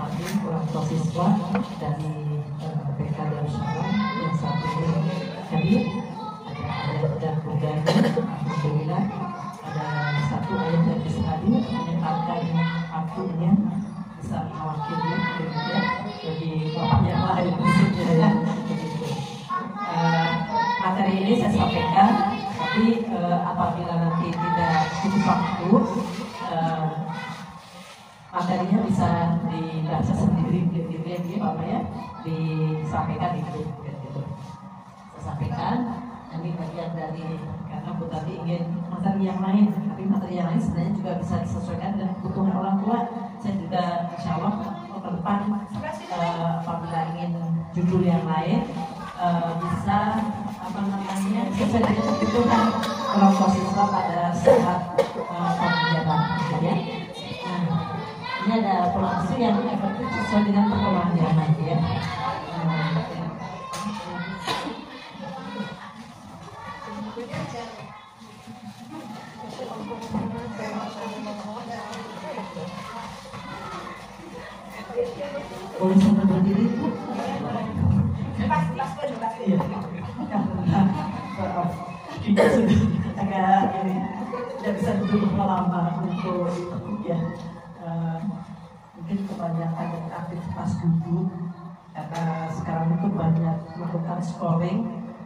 hormati orang tua siswa dari PK Darussalam yang saat ini hadir. Ada keluarga, alhamdulillah ada satu ayat yang bisa hadir menyempatkan waktunya bisa mewakili bagi bapak yang lain maksudnya ya. Materi ini saya sampaikan, tapi apabila nanti tidak cukup waktu, materinya bisa dibaca sendiri gitu ya, Bapak ya, disampaikan itu. Saya sampaikan, ini bagian dari karena Bu tadi ingin materi yang lain, tapi materi yang lain sebenarnya juga bisa disesuaikan dengan kebutuhan orang tua. Saya juga insya Allah ke depan apabila ingin judul yang lain bisa sesuai dengan kebutuhan orang tua siswa pada saat pembelajaran, gitu ya. Nah, ini ada pola asuh yang efektif sesuai dengan perkembangan zaman, ya. Boleh sambil berdiri? Iya. Kita sudah agak ini tidak bisa duduk lama untuk ya. Mungkin kebanyakan yang aktivitas duduk karena sekarang itu banyak melakukan scrolling.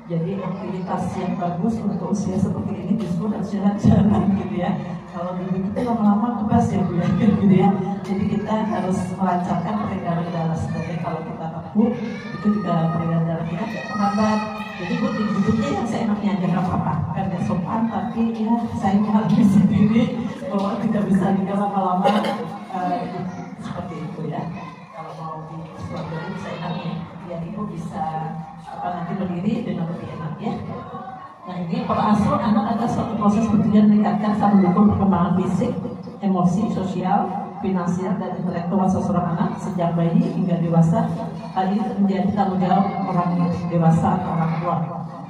Jadi aktivitas yang bagus untuk usia seperti ini justru harus jalan-jalan gitu ya. Kalau duduk itu lama-lama kebas ya Bu ya, gitu ya. Jadi kita harus melancarkan peredaran darah. Sebenarnya kalau kita teguh itu juga peredaran darah kita terhambat. Jadi Bu duduknya yang seenaknya aja nggak apa-apa, kan nggak sopan, tapi ya saya mengalami sendiri bahwa tidak bisa juga lama-lama seperti itu ya. Kalau mau disuapin seenaknya, ya Ibu bisa nanti berdiri dengan lebih enak ya. Nah ini pola asuh anak ada suatu proses bertujuan meningkatkan serta mendukung perkembangan fisik, emosi, sosial, finansial dan intelektual seseorang anak sejak bayi hingga dewasa. Hal ini menjadi tanggung jawab orang dewasa atau orang tua.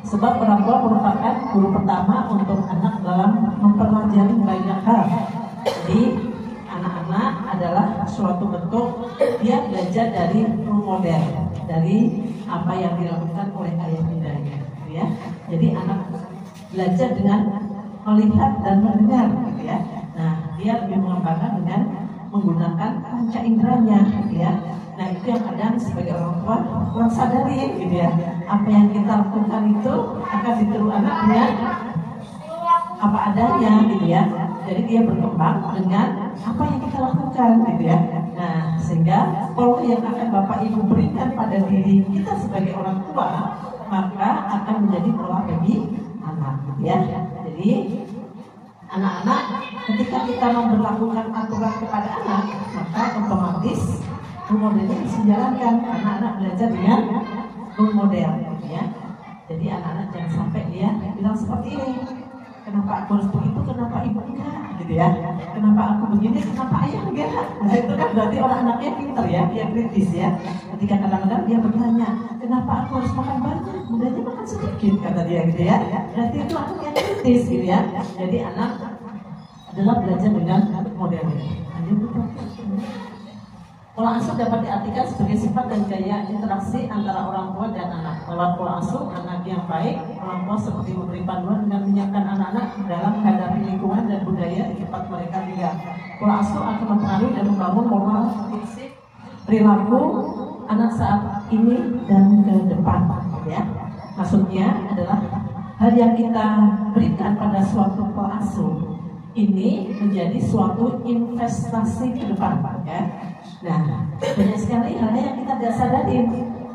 Sebab orang tua merupakan guru pertama untuk anak dalam mempelajari banyak hal. Jadi anak-anak adalah suatu bentuk dia belajar dari role model, dari apa yang dilakukan oleh ayah bundanya, ya. Jadi anak belajar dengan melihat dan mendengar, gitu ya. Nah, dia lebih mengembangkan dengan menggunakan panca inderanya, gitu ya. Nah, itu yang kadang sebagai orang tua kurang sadari, gitu ya. Apa yang kita lakukan itu akan ditiru anak dengan apa adanya, gitu ya. Jadi dia berkembang dengan apa yang kita lakukan, gitu ya. Nah, sehingga pola yang akan Bapak Ibu berikan pada diri kita sebagai orang tua, maka akan menjadi pola bagi anak, gitu ya. Jadi anak-anak ketika kita memberlakukan aturan kepada anak, maka otomatis role modelnya bisa dijalankan karena anak belajar dengan role model, gitu ya. Jadi anak-anak jangan sampai dia bilang seperti ini. Kenapa aku harus begitu, kenapa ibu enggak, gitu ya. Kenapa aku begini, kenapa ayah enggak. Nah itu kan berarti orang anaknya pintar ya, dia kritis ya. Ketika kadang-kadang dia bertanya, kenapa aku harus makan banyak, bundanya makan sedikit, kata dia, gitu ya. Berarti itu anak yang kritis, gitu ya. Jadi anak adalah belajar dengan modelnya. Pola asuh dapat diartikan sebagai sifat dan gaya interaksi antara orang tua dan anak. Lewat pola asuh, anak yang baik, orang tua seperti memberi panduan dengan menyiapkan anak-anak dalam menghadapi lingkungan dan budaya di tempat mereka tinggal. Pola asuh akan mempengaruhi dan membangun moral, prinsip, perilaku anak saat ini dan ke depan. Ya. Maksudnya adalah hal yang kita berikan pada suatu pola asuh ini menjadi suatu investasi ke depan, ya. Nah, banyak sekali hal yang kita tidak sadari.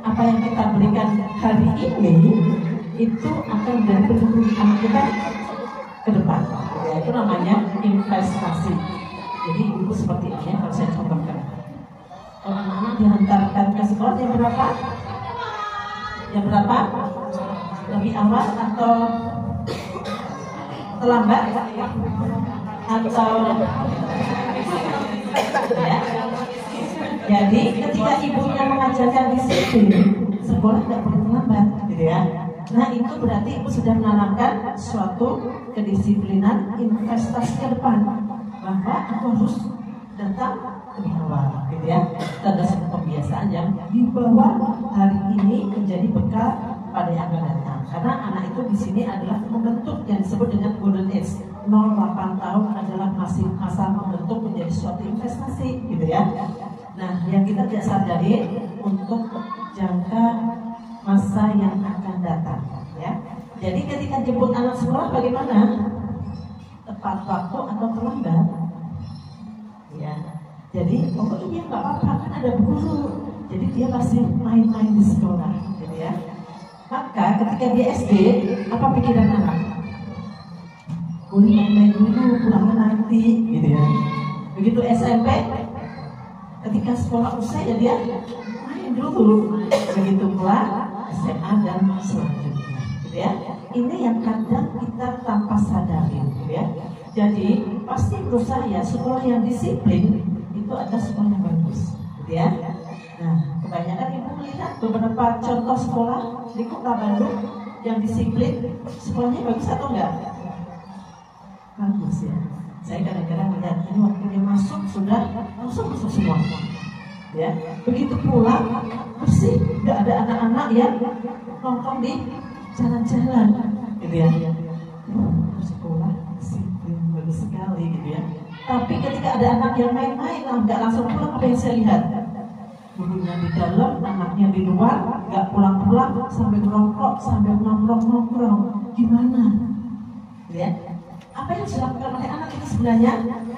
Apa yang kita berikan hari ini itu akan menjadi penunjukan kita ke depan. Ya, itu namanya investasi. Jadi ibu seperti ini harus saya contohkan. Kalau anak-anak dihantarkan ke sekolah yang berapa? Yang berapa? Lebih awal atau terlambat? Atau ya? Jadi ketika ibunya mengajarkan disiplin, sekolah tidak perlu terlambat, gitu ya. Nah itu berarti ibu sudah menanamkan suatu kedisiplinan investasi ke depan, bahwa aku harus datang lebih awal, gitu ya. Dan ada satu kebiasaan yang dibawa hari ini menjadi bekal pada yang akan datang. Karena anak itu di sini adalah membentuk yang disebut dengan golden age. 0-8 tahun adalah masih masa membentuk menjadi suatu investasi, gitu ya. Nah, yang kita tidak sadari untuk jangka masa yang akan datang, ya. Jadi ketika jemput anak sekolah bagaimana? Tepat waktu atau terlambat? Ya. Jadi pokoknya nggak apa-apa, kan ada guru. Jadi dia pasti main-main di sekolah, gitu ya. Maka ketika di SD, apa pikiran anak? Boleh main-main dulu, pulangnya nanti, gitu ya. Begitu SMP, ketika sekolah usai ya dia main dulu. Begitu pula SMA dan selanjutnya, gitu ya. Ini yang kadang kita tanpa sadari, gitu ya. Jadi pasti menurut saya sekolah yang disiplin itu ada sekolah yang bagus, gitu ya. Nah, kebanyakan ibu melihat beberapa contoh sekolah di kota Bandung yang disiplin, sekolahnya bagus atau enggak? Bagus ya. Saya kadang-kadang melihat ini waktunya masuk sudah langsung masuk semua, ya. Begitu pulang bersih, nggak ada anak-anak yang nongkrong di jalan-jalan, gitu ya. Sekolah disiplin bagus sekali, gitu ya. Tapi ketika ada anak yang main-main, nggak langsung pulang, apa yang saya lihat? Gurunya di dalam, anaknya di luar, nggak pulang-pulang, sampai ngerokok, sampai nongkrong-nongkrong. Gimana? Ya? Apa yang dilakukan oleh anak itu sebenarnya?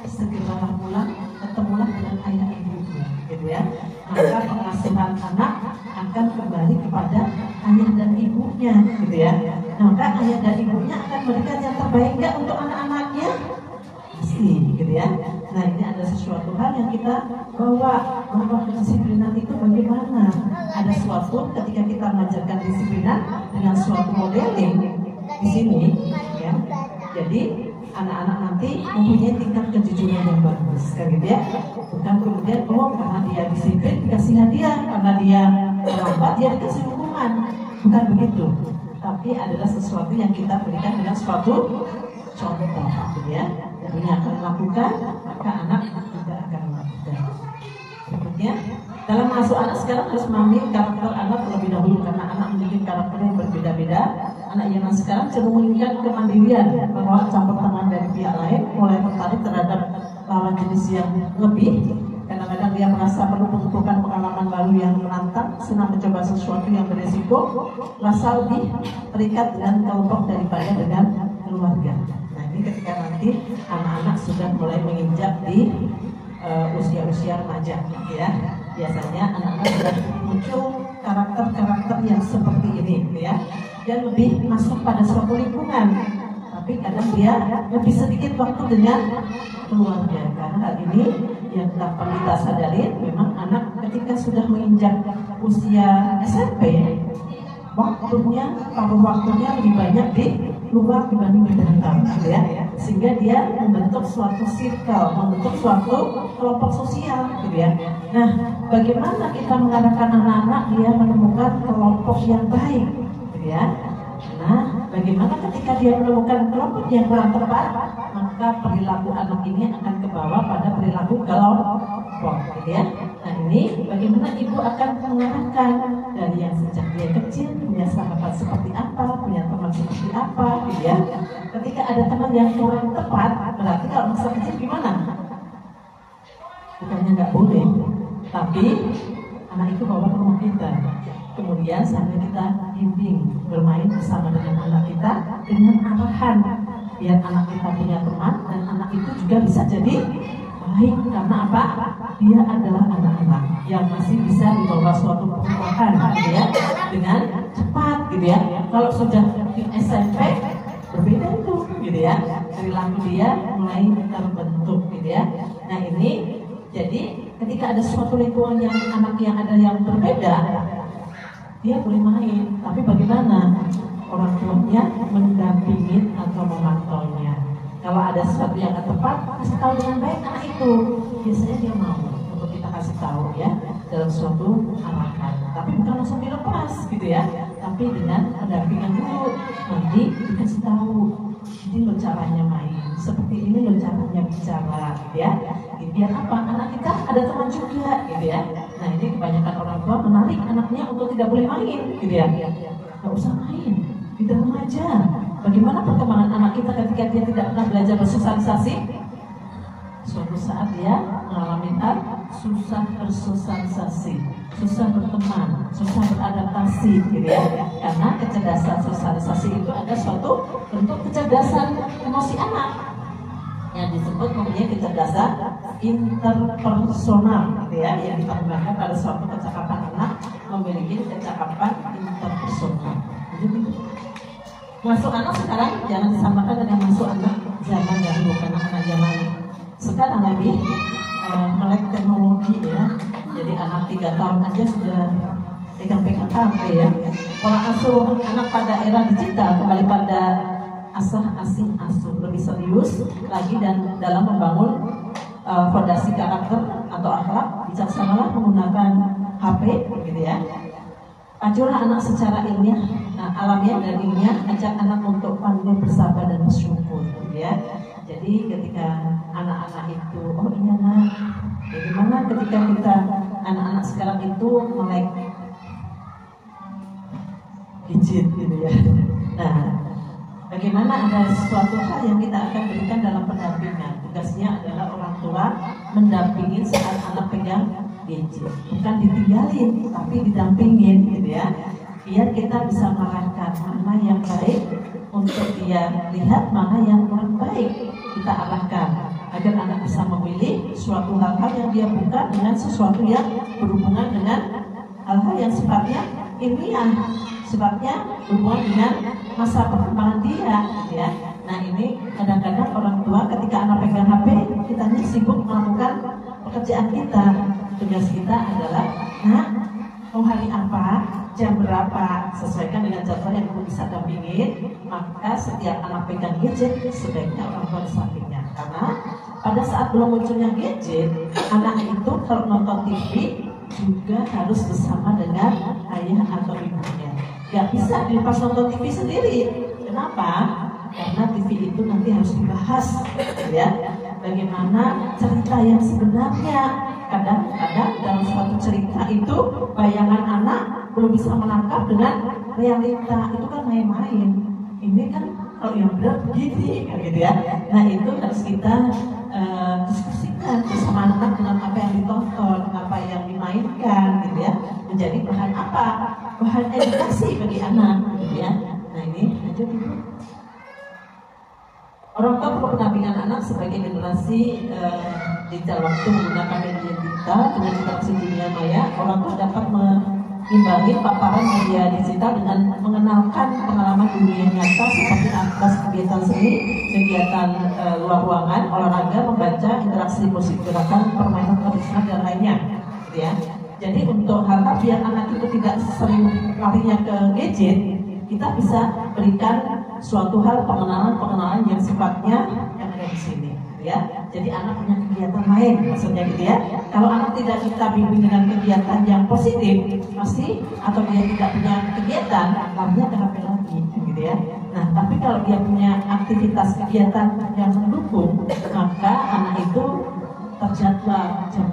Segeralah pulang, ketemulah dengan ayah ibunya, gitu ya. Maka pengasuhan anak akan kembali kepada ayah dan ibunya, gitu ya. Maka ayah dan ibunya akan memberikan yang terbaik nggak untuk anak-anaknya? Pasti, gitu ya. Nah, ini ada sesuatu hal yang kita bawa bahwa kedisiplinan itu bagaimana. Ada suatu ketika kita mengajarkan disiplinan dengan suatu modeling di sini, ya. Jadi anak-anak nanti mempunyai tingkat kejujuran yang bagus, kan gitu ya. Bukan kemudian karena dia disiplin dikasih hadiah, karena dia terlambat dia dikasih hukuman, bukan begitu. Tapi adalah sesuatu yang kita berikan dengan suatu contoh, gitu ya. Yang akan melakukan, maka anak tidak akan melakukan. Berikutnya, dalam mengasuh anak sekarang harus memahami karakter anak terlebih dahulu, karena anak memiliki karakter yang berbeda-beda. Anak yang sekarang cenderung menginginkan kemandirian, bahwa campur tangan dari pihak lain, mulai tertarik terhadap lawan jenis yang lebih. Kadang-kadang dia merasa perlu mengumpulkan pengalaman baru yang menantang, senang mencoba sesuatu yang beresiko, rasa lebih terikat dengan kelompok daripada dengan keluarga. Nah, ini ketika nanti anak-anak sudah mulai menginjak di usia-usia remaja, ya. Biasanya anak-anak sudah muncul karakter-karakter yang seperti ini, ya. Dia lebih masuk pada suatu lingkungan, tapi kadang dia lebih sedikit waktu dengan keluarga. Karena hal ini yang dapat kita sadari, memang anak ketika sudah menginjak usia SMP, paruh waktunya lebih banyak di luar dibanding di dalam, ya. Sehingga dia membentuk suatu circle, membentuk suatu kelompok sosial, gitu ya. Nah, bagaimana kita mengarahkan anak-anak dia menemukan kelompok yang baik, gitu ya. Nah, bagaimana ketika dia menemukan kelompok yang kurang tepat, maka perilaku anak ini akan kebawa pada perilaku kelompok, gitu ya. Nah, ini bagaimana ibu akan mengarahkan dari yang sejak dia kecil punya sahabat seperti apa, punya teman seperti apa, gitu ya. Ketika ada teman yang kurang tepat, berarti kalau masa kecil gimana? Bukannya nggak boleh, tapi anak itu bawa ke rumah kita. Kemudian sambil kita bimbing bermain bersama dengan anak kita dengan arahan, biar anak kita punya teman dan anak itu juga bisa jadi baik. Karena apa? Dia adalah anak-anak yang masih bisa dibawa suatu perubahan, gitu ya, dengan cepat, gitu ya. Kalau sudah di SMP berbeda itu, gitu ya. Perilaku dia mulai terbentuk, gitu ya. Nah, ini jadi ketika ada suatu lingkungan yang anak yang ada yang berbeda, dia boleh main, tapi bagaimana orang tuanya mendampingi atau memantaunya. Kalau ada sesuatu yang tidak tepat, kasih tahu dengan baik anak itu. Biasanya dia mau untuk kita kasih tahu, ya, dalam suatu arahan. Tapi bukan langsung dilepas, gitu ya. Tapi dengan pendampingan dulu, nanti dikasih tahu. Ini loh caranya main. seperti ini loh caranya bicara, gitu ya. Biar apa? Anak kita ada teman juga, gitu ya. Nah ini kebanyakan orang tua menarik anaknya untuk tidak boleh main, gitu ya. Gak usah main, di dalam aja. Bagaimana perkembangan anak kita ketika dia tidak pernah belajar bersosialisasi? Suatu saat dia mengalami susah bersosialisasi, susah berteman, susah beradaptasi, gitu ya. Karena kecerdasan sosialisasi itu ada suatu bentuk kecerdasan emosi anak yang disebut mempunyai kecerdasan interpersonal, gitu ya, yang dikembangkan pada suatu kecakapan anak memiliki kecakapan interpersonal. Masuk anak sekarang jangan disamakan dengan masuk anak zaman dahulu, karena anak zaman sekarang lagi melek teknologi ya. Jadi anak 3 tahun aja sudah pegang-pegang HP ya. Pola asuh anak pada era digital kembali pada asing asuh, lebih serius lagi dan dalam membangun fondasi karakter atau akhlak bijaksanalah menggunakan HP, gitu ya. Ajulah anak secara ilmiah, alamiah dan ilmiah, ajak anak untuk pandai bersabar dan bersyukur, gitu ya. Jadi ketika anak-anak itu, oh iya nak, bagaimana ketika kita anak-anak sekarang itu melek gadget, gitu ya. Nah, bagaimana ada sesuatu hal yang kita akan berikan dalam pendampingan. Tugasnya adalah orang tua mendampingi saat anak pegang gadget, bukan ditinggalin, tapi didampingin, gitu ya. Biar kita bisa mengarahkan mana yang baik untuk dia lihat, mana yang kurang baik kita arahkan, agar anak bisa memilih suatu hal-hal yang dia buka dengan sesuatu yang berhubungan dengan hal-hal yang sifatnya ilmiah, sifatnya berhubungan dengan masa perkembangan dia, gitu ya. Nah ini kadang-kadang orang tua ketika anak pegang HP, kitanya sibuk melakukan pekerjaan kita. Tugas kita adalah, nah, mau hari apa, jam berapa, sesuaikan dengan jadwal yang kamu bisa dampingin. Maka setiap anak pegang gadget, sebaiknya orang tua di sampingnya. Karena pada saat belum munculnya gadget, anak itu kalau nonton TV juga harus bersama dengan ayah atau ibunya. Gak bisa dilepas nonton TV sendiri. Kenapa? Karena TV itu nanti harus dibahas, ya. Bagaimana cerita yang sebenarnya. Kadang-kadang dalam suatu cerita itu bayangan anak belum bisa menangkap dengan realita. Itu kan main-main. Ini kan kalau yang benar begini, gitu ya. Nah itu harus kita diskusikan bersama anak dengan apa yang ditonton, apa yang dimainkan, gitu ya. Menjadi bahan apa? Bahan edukasi bagi anak, gitu ya. Nah ini aja dulu. Orang tua perlu pendampingan anak sebagai generasi digital waktu menggunakan media digital dengan interaksi dunia maya. Orang tua dapat mengimbangi paparan media digital dengan mengenalkan pengalaman dunia nyata seperti aktivitas kegiatan seni, kegiatan luar ruangan, olahraga, membaca, interaksi musik, gerakan, permainan tradisional dan lainnya, gitu ya. Jadi untuk hal-hal biar anak itu tidak sering larinya ke gadget, kita bisa berikan suatu hal pengenalan yang sifatnya yang ada di sini, gitu ya. Jadi anak punya kegiatan lain, maksudnya gitu ya. Kalau anak tidak kita bimbing dengan kegiatan yang positif, pasti atau dia tidak punya kegiatan, larinya ke HP lagi, gitu ya. Nah, tapi kalau dia punya aktivitas kegiatan yang mendukung, maka anak itu terjadwal jam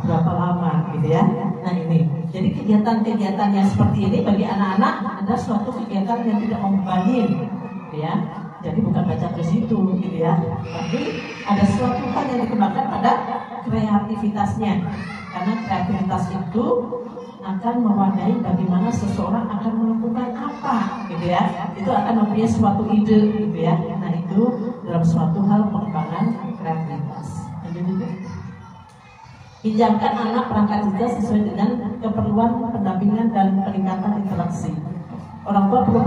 berapa lama, gitu ya. Nah ini, jadi kegiatan-kegiatan yang seperti ini bagi anak-anak ada suatu kegiatan yang tidak membebani, gitu ya. Jadi bukan baca ke situ, gitu ya. Tapi ada suatu hal yang dikembangkan pada kreativitasnya, karena kreativitas itu akan mewadai bagaimana seseorang akan melakukan apa, gitu ya. Itu akan mempunyai suatu ide, gitu ya. Nah itu dalam suatu hal pengembangan kreativitas. Pinjamkan anak perangkat digital sesuai dengan keperluan pendampingan dan peningkatan interaksi. Orang tua perlu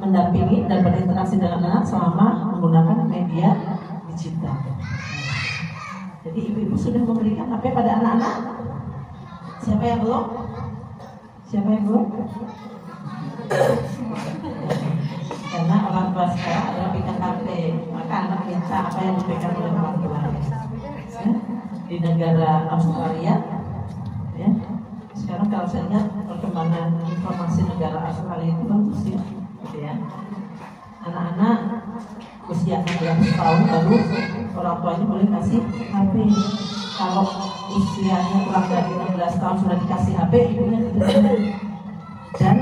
mendampingi dan berinteraksi dengan anak selama menggunakan media digital. Jadi ibu-ibu sudah memberikan HP pada anak-anak? Siapa yang belum? Siapa yang belum? Karena orang tua sekarang adalah pegang HP, maka anak minta apa yang dipegang oleh orang tua. Di negara Australia, ya. Sekarang kalau saya lihat perkembangan informasi negara Australia itu bagus ya, gitu ya. Anak-anak usia 16 tahun baru orang tuanya boleh kasih HP. Kalau usianya kurang dari 16 tahun sudah dikasih HP, ibunya tidak boleh. Dan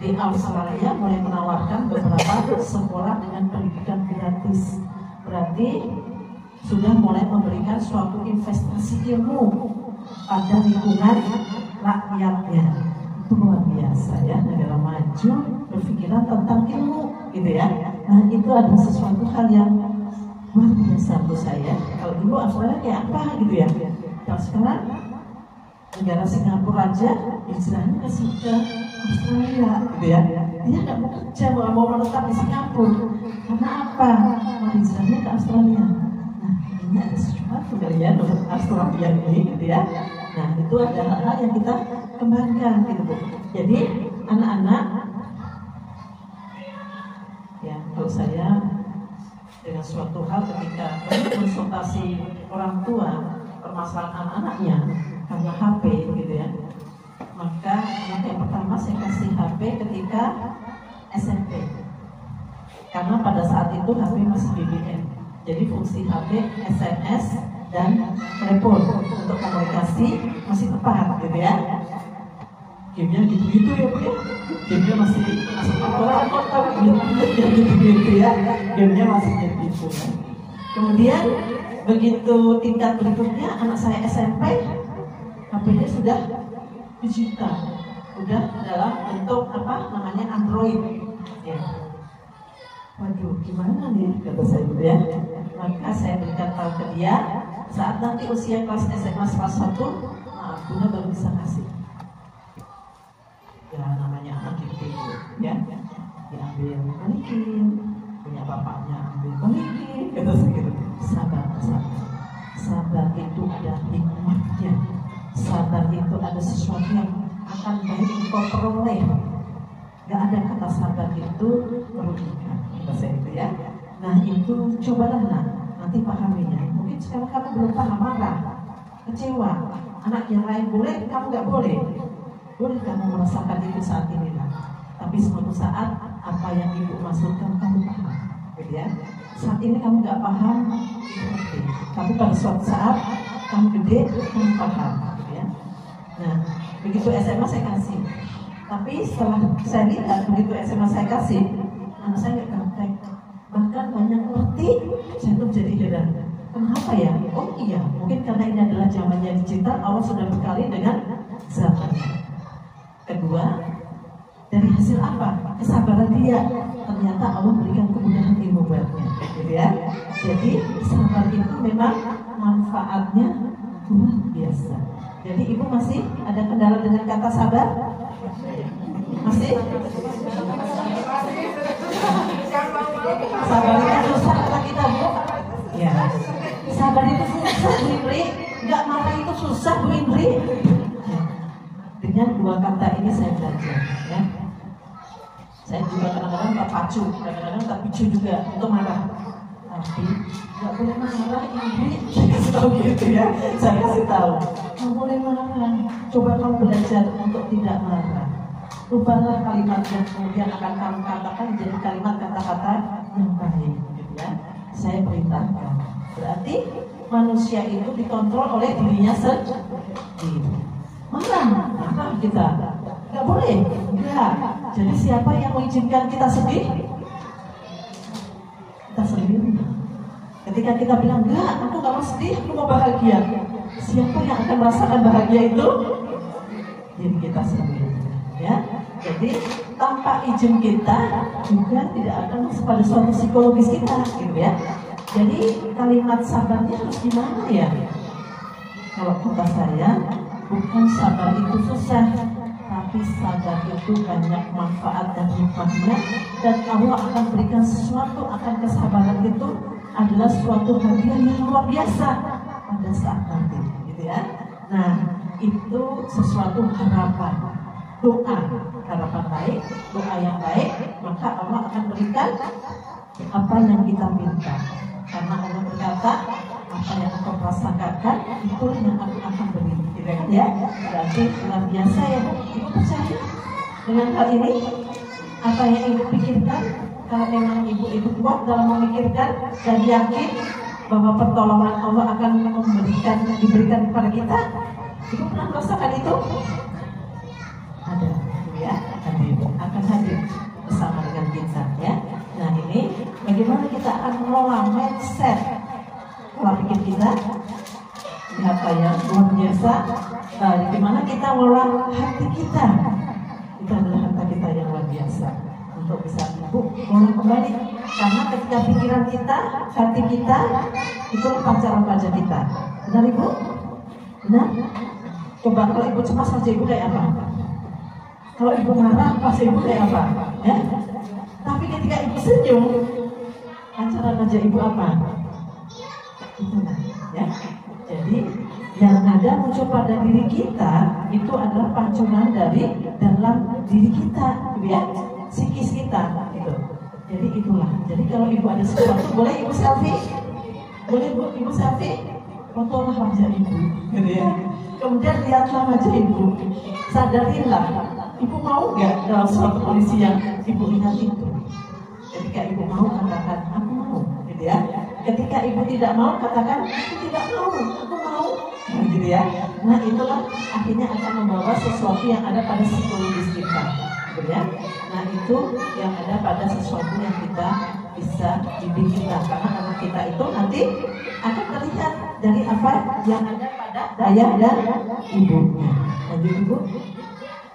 di Australia mulai menawarkan beberapa sekolah dengan pendidikan gratis. Berarti sudah mulai memberikan suatu investasi ilmu pada lingkungan rakyatnya. Itu luar biasa ya, negara maju berpikiran tentang ilmu gitu ya. Nah itu adalah sesuatu hal yang luar biasa menurut saya. Kalau dulu Australia kayak apa gitu ya. Kalau sekarang negara Singapura aja istilahnya kasih ke Australia gitu ya. Dia nggak mau kerja, mau menetap di Singapura. Karena apa? Mau hijrahnya ke Australia. Nah ini ada sesuatu kali ya untuk Australia ini gitu ya. Nah itu adalah hal yang kita kembangkan gitu Bu. Jadi anak-anak ya, kalau saya dengan suatu hal ketika konsultasi orang tua permasalahan anak-anaknya karena HP gitu ya, maka anak yang pertama saya kasih HP ketika SMP, karena pada saat itu HP masih BBM. Jadi fungsi HP SMS dan telepon untuk komunikasi masih tepat gitu ya. Gamenya gitu-gitu ya Bu ya. Gamenya masih gitu ya. Gamenya masih gitu ya. Kemudian begitu tingkat berikutnya anak saya SMP, HP-nya sudah digital, udah dalam bentuk apa namanya Android. Ya. Waduh, gimana nih kata saya gitu ya. Maka saya berikan tahu ke dia saat nanti usia kelas SMA kelas 1, maaf Bunda baru bisa kasih. Ya namanya anak gitu ya, diambil balikin, punya bapaknya ambil balikin, kata saya gitu. Sabar itu ada hikmahnya. Sabar itu ada sesuatu yang akan baik engkau peroleh. Gak ada kata sabar itu merugikan, kata saya itu ya. Nah itu cobalah nanti pahaminya. Mungkin sekarang kamu belum paham, marah, kecewa. Anak yang lain boleh, kamu gak boleh. Boleh kamu merasakan itu saat ini lah. Tapi suatu saat apa yang ibu maksudkan kamu paham, gitu ya. Saat ini kamu gak paham, okay. Tapi pada suatu saat kamu gede, kamu paham, gitu ya. Nah, begitu SMA saya kasih. Tapi setelah saya lihat begitu SMA saya kasih, anak saya gak praktek, bahkan banyak ngerti, saya tuh jadi heran. Kenapa ya? Oh iya, mungkin karena ini adalah zamannya digital, Allah sudah berkali dengan zamannya. Kedua, dari hasil apa? Kesabaran dia. Ternyata Allah berikan kemudahan ilmu buatnya, gitu ya. Jadi sabar itu memang manfaatnya luar biasa. Jadi ibu masih ada kendala dengan kata sabar? Masih? Sabar itu susah kata kita Bu. Ya. Sabar itu susah Bu Indri. Gak marah itu susah Bu Indri. Dengan dua kata ini saya belajar ya. Saya juga kadang-kadang terpacu, kadang-kadang terpicu juga untuk marah. Tapi nggak boleh marah ini, saya tahu gitu ya. Saya kasih tahu, nggak boleh marah. Coba kamu belajar untuk tidak marah. Rubahlah kalimat yang kemudian akan kamu katakan jadi kalimat kata-kata yang baik, gitu ya. Saya perintahkan. Berarti manusia itu dikontrol oleh dirinya sendiri. Marah kita, nggak boleh. Enggak. Jadi siapa yang mengizinkan kita sedih? Kita sendiri. Ketika kita bilang enggak, aku nggak mau sedih, aku mau bahagia. Siapa yang akan merasakan bahagia itu? Diri kita sendiri. Ya. Jadi tanpa izin kita juga tidak akan masuk pada suatu psikologis kita, gitu ya. Jadi kalimat sabarnya harus gimana ya? Kalau kata saya, bukan sabar itu susah, tapi sabar itu banyak manfaat dan hikmahnya, dan Allah akan berikan sesuatu, akan kesabaran itu adalah suatu hadiah yang luar biasa pada saat nanti, gitu ya. Nah, itu sesuatu harapan, doa, harapan baik, doa yang baik, maka Allah akan berikan apa yang kita minta. Karena Allah berkata, apa yang engkau prasangkakan itu yang aku akan beri, gitu kan ya. Berarti luar biasa ya Bu. Ibu percaya dengan hal ini? Apa yang ibu pikirkan Kalau memang ibu itu kuat dalam memikirkan dan yakin bahwa pertolongan Allah akan diberikan kepada kita, ibu pernah merasakan itu? Ada, ya, akan hadir bersama dengan kita, ya. Nah ini bagaimana kita akan mengelola mindset pola pikir kita, apa yang luar biasa. Bagaimana kita mengelola hati kita, itu adalah harta kita yang luar biasa untuk bisa ibu mengelola kembali. Karena ketika pikiran kita, hati kita, itu pancaran wajah kita. Benar ibu? Benar? Coba kalau ibu cemas wajah ibu kayak apa? Kalau ibu marah pasti ibu kayak apa? Ya? Tapi ketika ibu senyum, pancaran wajah ibu apa? Itu ya. Jadi yang ada muncul pada diri kita itu adalah pancuran dari dalam diri kita, ya, psikis kita, gitu. Jadi itulah. Jadi kalau ibu ada sesuatu, boleh ibu selfie, boleh ibu selfie, fotolah wajah ibu, gitu ya. Kemudian lihatlah wajah ibu, sadarilah, ibu mau nggak dalam suatu kondisi yang ibu lihat itu. Ketika ibu mau katakan aku mau, gitu ya. Ketika ibu tidak mau katakan aku tidak mau, aku mau, gitu ya. Nah itulah akhirnya akan membawa sesuatu yang ada pada psikologis kita, gitu ya. Nah itu yang ada pada sesuatu yang kita bisa didik kita, karena anak kita itu nanti akan terlihat dari apa yang ada pada ayah dan ibunya. Lanjut ibu.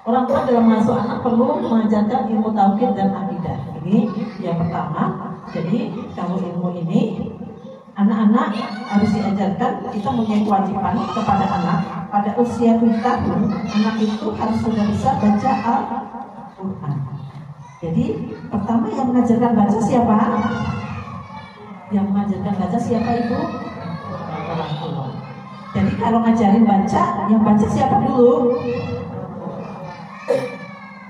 Orang tua dalam mengasuh anak perlu mengajarkan ilmu tauhid dan akidah. Ini yang pertama. Jadi kalau ilmu ini anak-anak harus diajarkan, kita punya kewajiban kepada anak pada usia 7 tahun, anak itu harus sudah bisa baca Al-Quran. Jadi pertama yang mengajarkan baca siapa? Yang mengajarkan baca siapa itu? Orang tua. Jadi kalau ngajarin baca, yang baca siapa dulu?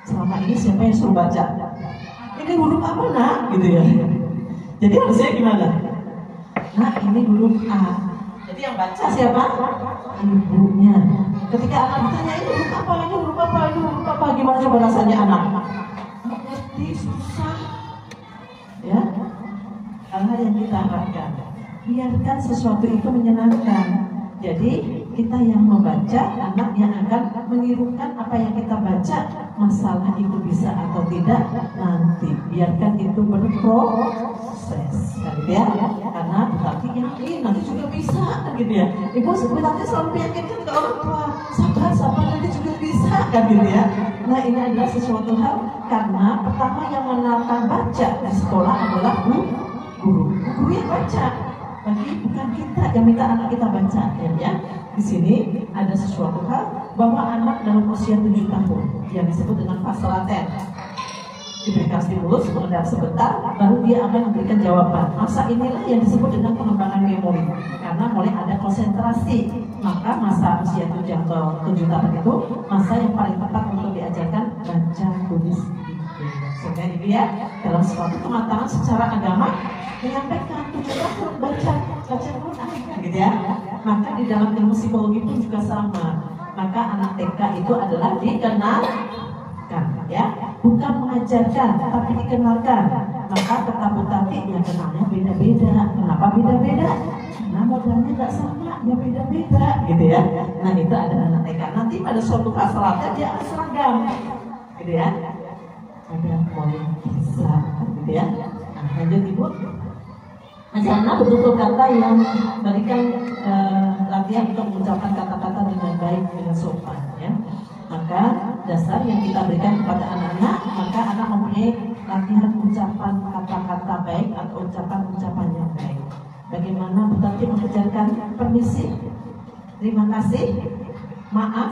Selama ini siapa yang suruh baca? Ini huruf apa nak? Gitu ya. Jadi harusnya gimana? Nah ini huruf A. Jadi yang baca siapa? Ibunya. Ketika anak bertanya ini huruf apa, ini huruf apa, ini huruf apa, gimana coba rasanya anak? Ngerti, susah. Ya. Hal-hal yang kita harapkan. Biarkan sesuatu itu menyenangkan. Jadi kita yang membaca, anak yang akan menirukan apa yang kita baca. Masalah itu bisa atau tidak nanti. Biarkan itu berproses, gitu ya. Karena berarti yakin nanti juga bisa, gitu ya. Ibu nanti selalu meyakinkan ke orang tua, sabar nanti juga bisa, kan gitu ya. Nah ini adalah sesuatu hal karena pertama yang mengenalkan baca di sekolah adalah guru yang baca. Bagi bukan kita yang minta anak kita baca, ya. Di sini ada sesuatu hal bahwa anak dalam usia 7 tahun yang disebut dengan fase laten, diberikan stimulus mengendap sebentar, baru dia akan memberikan jawaban. Masa inilah yang disebut dengan pengembangan memori, karena mulai ada konsentrasi. Maka masa usia 7 tahun itu masa yang paling tepat untuk diajarkan baca tulis. Sehingga ini ya dalam suatu kematangan secara agama menyampaikan 7 tahun baca Quran, gitu ya. Maka di dalam ilmu psikologi pun juga sama. Maka anak TK itu adalah dikenalkan, ya, bukan mengajarkan, tapi dikenalkan. Maka tapi yang kenalnya beda-beda. Kenapa beda-beda? Karena modalnya nggak sama, ya beda-beda, gitu ya. Nah itu ada anak TK. Nanti pada suatu fase laten dia akan seragam, gitu ya. Ada mulai bisa, gitu ya. Nah, lanjut ibu. Anak betul-betul kata yang berikan latihan untuk mengucapkan kata-kata dengan baik, dengan sopan, ya. Maka dasar yang kita berikan kepada anak-anak, maka anak mempunyai latihan ucapan kata-kata baik atau ucapan-ucapan yang baik. Bagaimana Bu Tati mengajarkan permisi, terima kasih, maaf,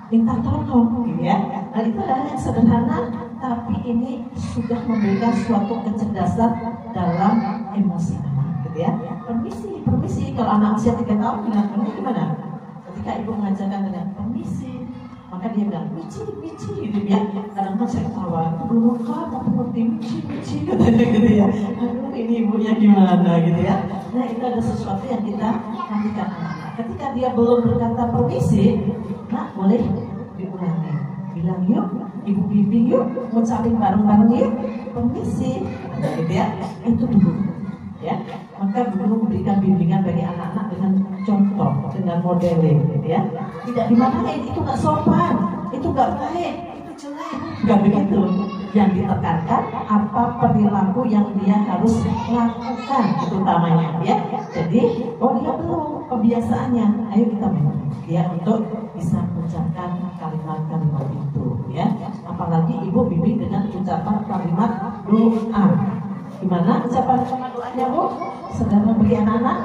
minta tolong, gitu ya. Nah itu adalah yang sederhana, tapi ini sudah memberikan suatu kecerdasan dalam emosi anak, gitu ya. Permisi, kalau anak usia 3 tahun bilang permisi gimana? Ketika ibu mengajarkan dengan permisi, maka dia bilang mici, gitu ya. Kadang-kadang saya ketawa, belum lengkap tapi ngerti mici, katanya gitu ya. Aduh ini ibunya gimana, gitu ya. Nah itu ada sesuatu yang kita nantikan anak-anak. Ketika dia belum berkata permisi, nah boleh diulangi. Bilang yuk, ibu bimbing yuk, ngucapin bareng-bareng yuk, permisi. gitu ya. Itu dulu, ya. Maka guru memberikan bimbingan bagi anak-anak dengan contoh, dengan modeling, gitu ya. Tidak dimarahin, itu nggak sopan, itu nggak baik, itu jelek, nggak begitu. Yang ditekankan apa perilaku yang dia harus lakukan, utamanya, ya. Jadi, dia belum kebiasaannya, ayo kita memang dia untuk bisa mengucapkan kalimat-kalimat itu, ya. Apalagi ibu bimbing dengan ucapan kalimat doa. Gimana ucapan doanya, Bu? Sedang bagi anak-anak.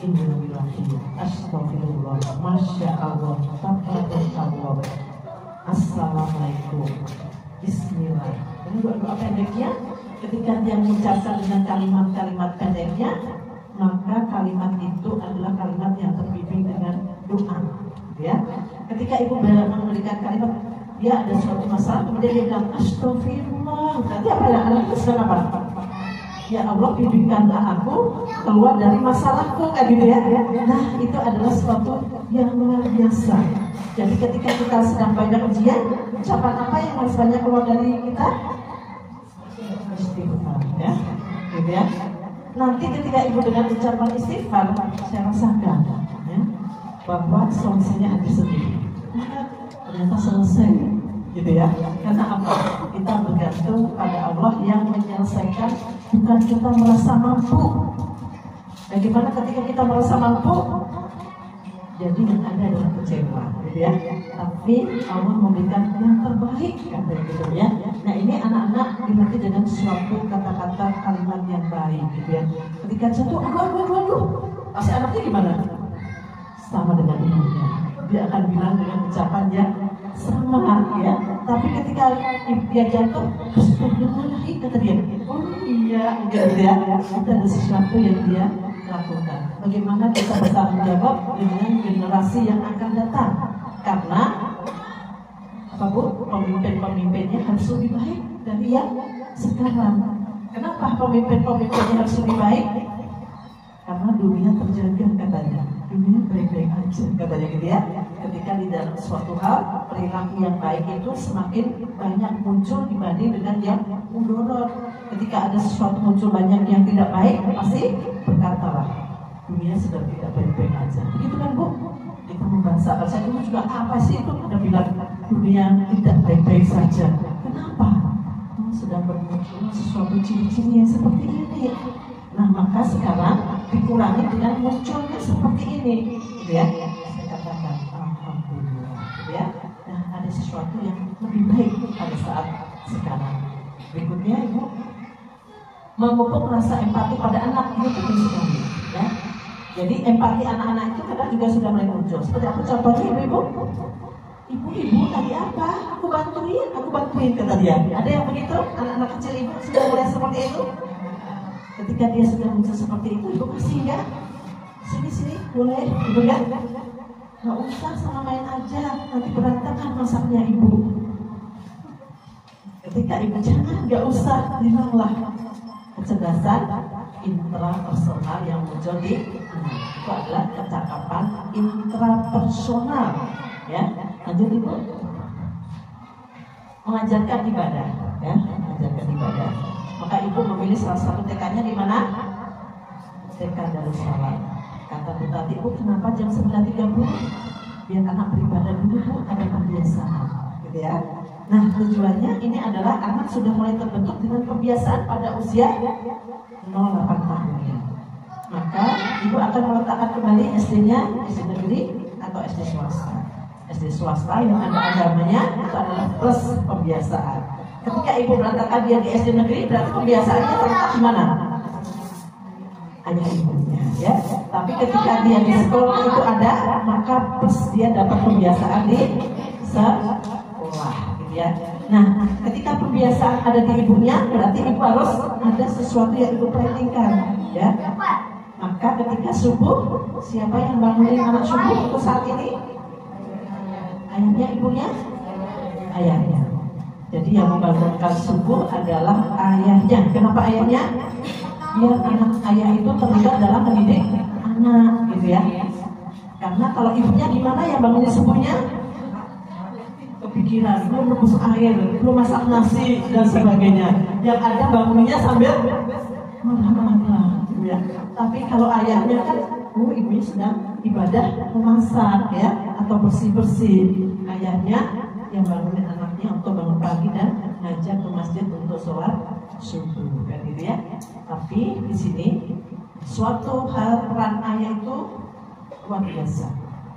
Innalillahi, astagfirullah, masya Allah, tabarakallah, assalamualaikum, bismillah. Ini doa pendeknya. Ketika dia mengucapkan dengan kalimat-kalimat pendeknya, maka kalimat itu adalah kalimat yang terbimbing dengan doa, ya. Ketika ibu memberikan kalimat, dia ada suatu masalah, kemudian dia bilang astagfirullah. Berarti apa ya? Anak itu sedang apa? Ya Allah, bimbingkanlah aku keluar dari masalahku, kayak gitu ya. Nah, itu adalah sesuatu yang luar biasa. Jadi ketika kita sedang banyak ujian, ucapan apa yang harus banyak keluar dari kita? Istighfar, ya, gitu ya. Nanti ketika ibu dengan ucapan istighfar, saya rasakan, ya, bahwa solusinya ada sendiri. Ternyata selesai, gitu ya. Karena apa? Kita bergantung pada Allah yang menyelesaikan, bukan kita merasa mampu. Bagaimana ketika kita merasa mampu? Jadi yang ada adalah kecewa, gitu ya. Tapi Allah memberikan yang terbaik, katanya gitu ya. Nah, ini anak-anak dilatih dengan suatu kata-kata kalimat yang baik, gitu ya. Ketika jatuh, aduh, pasti anaknya gimana? Sama dengan ibunya. Dia akan bilang dengan ucapan yang sama, ya. Tapi ketika dia jatuh, astagfirullahaladzim, kata dia, oh iya, gitu ya. Itu ada sesuatu yang dia lakukan. Bagaimana kita bertanggung jawab dengan generasi yang akan datang? Karena apa, Bu? Pemimpin-pemimpinnya harus lebih baik dari yang sekarang. Kenapa pemimpin-pemimpinnya harus lebih baik? Karena dunia terjaga, katanya. Dunia baik-baik aja, katanya gitu ya. Ketika di dalam suatu hal, perilaku yang baik itu semakin banyak muncul dibanding dengan yang mudorot. Ketika ada sesuatu muncul banyak yang tidak baik, pasti berkatalah, dunia sedang tidak baik-baik aja. Begitu kan, Bu? Kita membahasakan, saya dulu juga apa sih itu? Ada bilang, dunia tidak baik-baik saja. Kenapa? Sedang bermuncul sesuatu ciri-ciri yang seperti ini. Nah, maka sekarang dikurangi dengan munculnya seperti ini, gitu ya. Saya katakan alhamdulillah, gitu ya. Nah, ada sesuatu yang lebih baik pada saat sekarang. Berikutnya, Ibu, memupuk rasa empati pada anak ini penting sekali, ya. Jadi empati anak-anak itu kadang juga sudah mulai muncul. Seperti apa contohnya, Ibu? Ibu tadi apa? Aku bantuin, kata dia. Ada yang begitu? Anak-anak kecil ibu sudah mulai seperti itu. Ketika dia sudah muncul seperti itu, ibu kasih ya, sini boleh, ibu ya, nggak usah sama main aja, nanti berantakan masaknya ibu. Ketika ibu jangan, nggak usah, memanglah kecerdasan intrapersonal yang muncul di anak itu adalah kecakapan intrapersonal, ya. Lanjut, Ibu, mengajarkan ibadah, ya, mengajarkan ibadah. Maka ibu memilih salah satu TK-nya di mana? TK Darussalam. Kata Bu Tati, Bu, kenapa jam 9.30? Biar anak beribadah dulu, Bu, ada kebiasaan, gitu ya. Nah, tujuannya ini adalah anak sudah mulai terbentuk dengan kebiasaan pada usia 0,8 tahun. Maka ibu akan meletakkan kembali SD-nya, SD negeri atau SD swasta. SD swasta yang ada agamanya itu adalah plus pembiasaan. Ketika ibu meletakkan dia di SD negeri, berarti pembiasaannya terletak di mana? Hanya ibunya, ya. Tapi ketika dia di sekolah itu ada, maka plus dia dapat pembiasaan di sekolah, gitu ya. Nah, ketika pembiasaan ada di ibunya, berarti ibu harus ada sesuatu yang ibu perhatikan, ya. Maka ketika subuh, siapa yang bangunin anak subuh untuk saat ini? Ayahnya, ibunya? Ayahnya. Jadi yang membangunkan subuh adalah ayahnya. Kenapa ayahnya? Biar anak ayah itu terlibat dalam mendidik anak, gitu ya. Karena kalau ibunya gimana yang bangunin subuhnya? kepikiran, belum rebus air, belum masak nasi dan sebagainya. Yang ada bangunnya sambil marah-marah, gitu ya. Tapi kalau ayahnya kan, ibu sedang ibadah memasak ya, atau bersih-bersih. Ayahnya yang bangunin anaknya untuk bangun pagi dan ngajak ke masjid untuk sholat subuh, kan gitu ya. Tapi di sini suatu hal peran ayah itu luar biasa.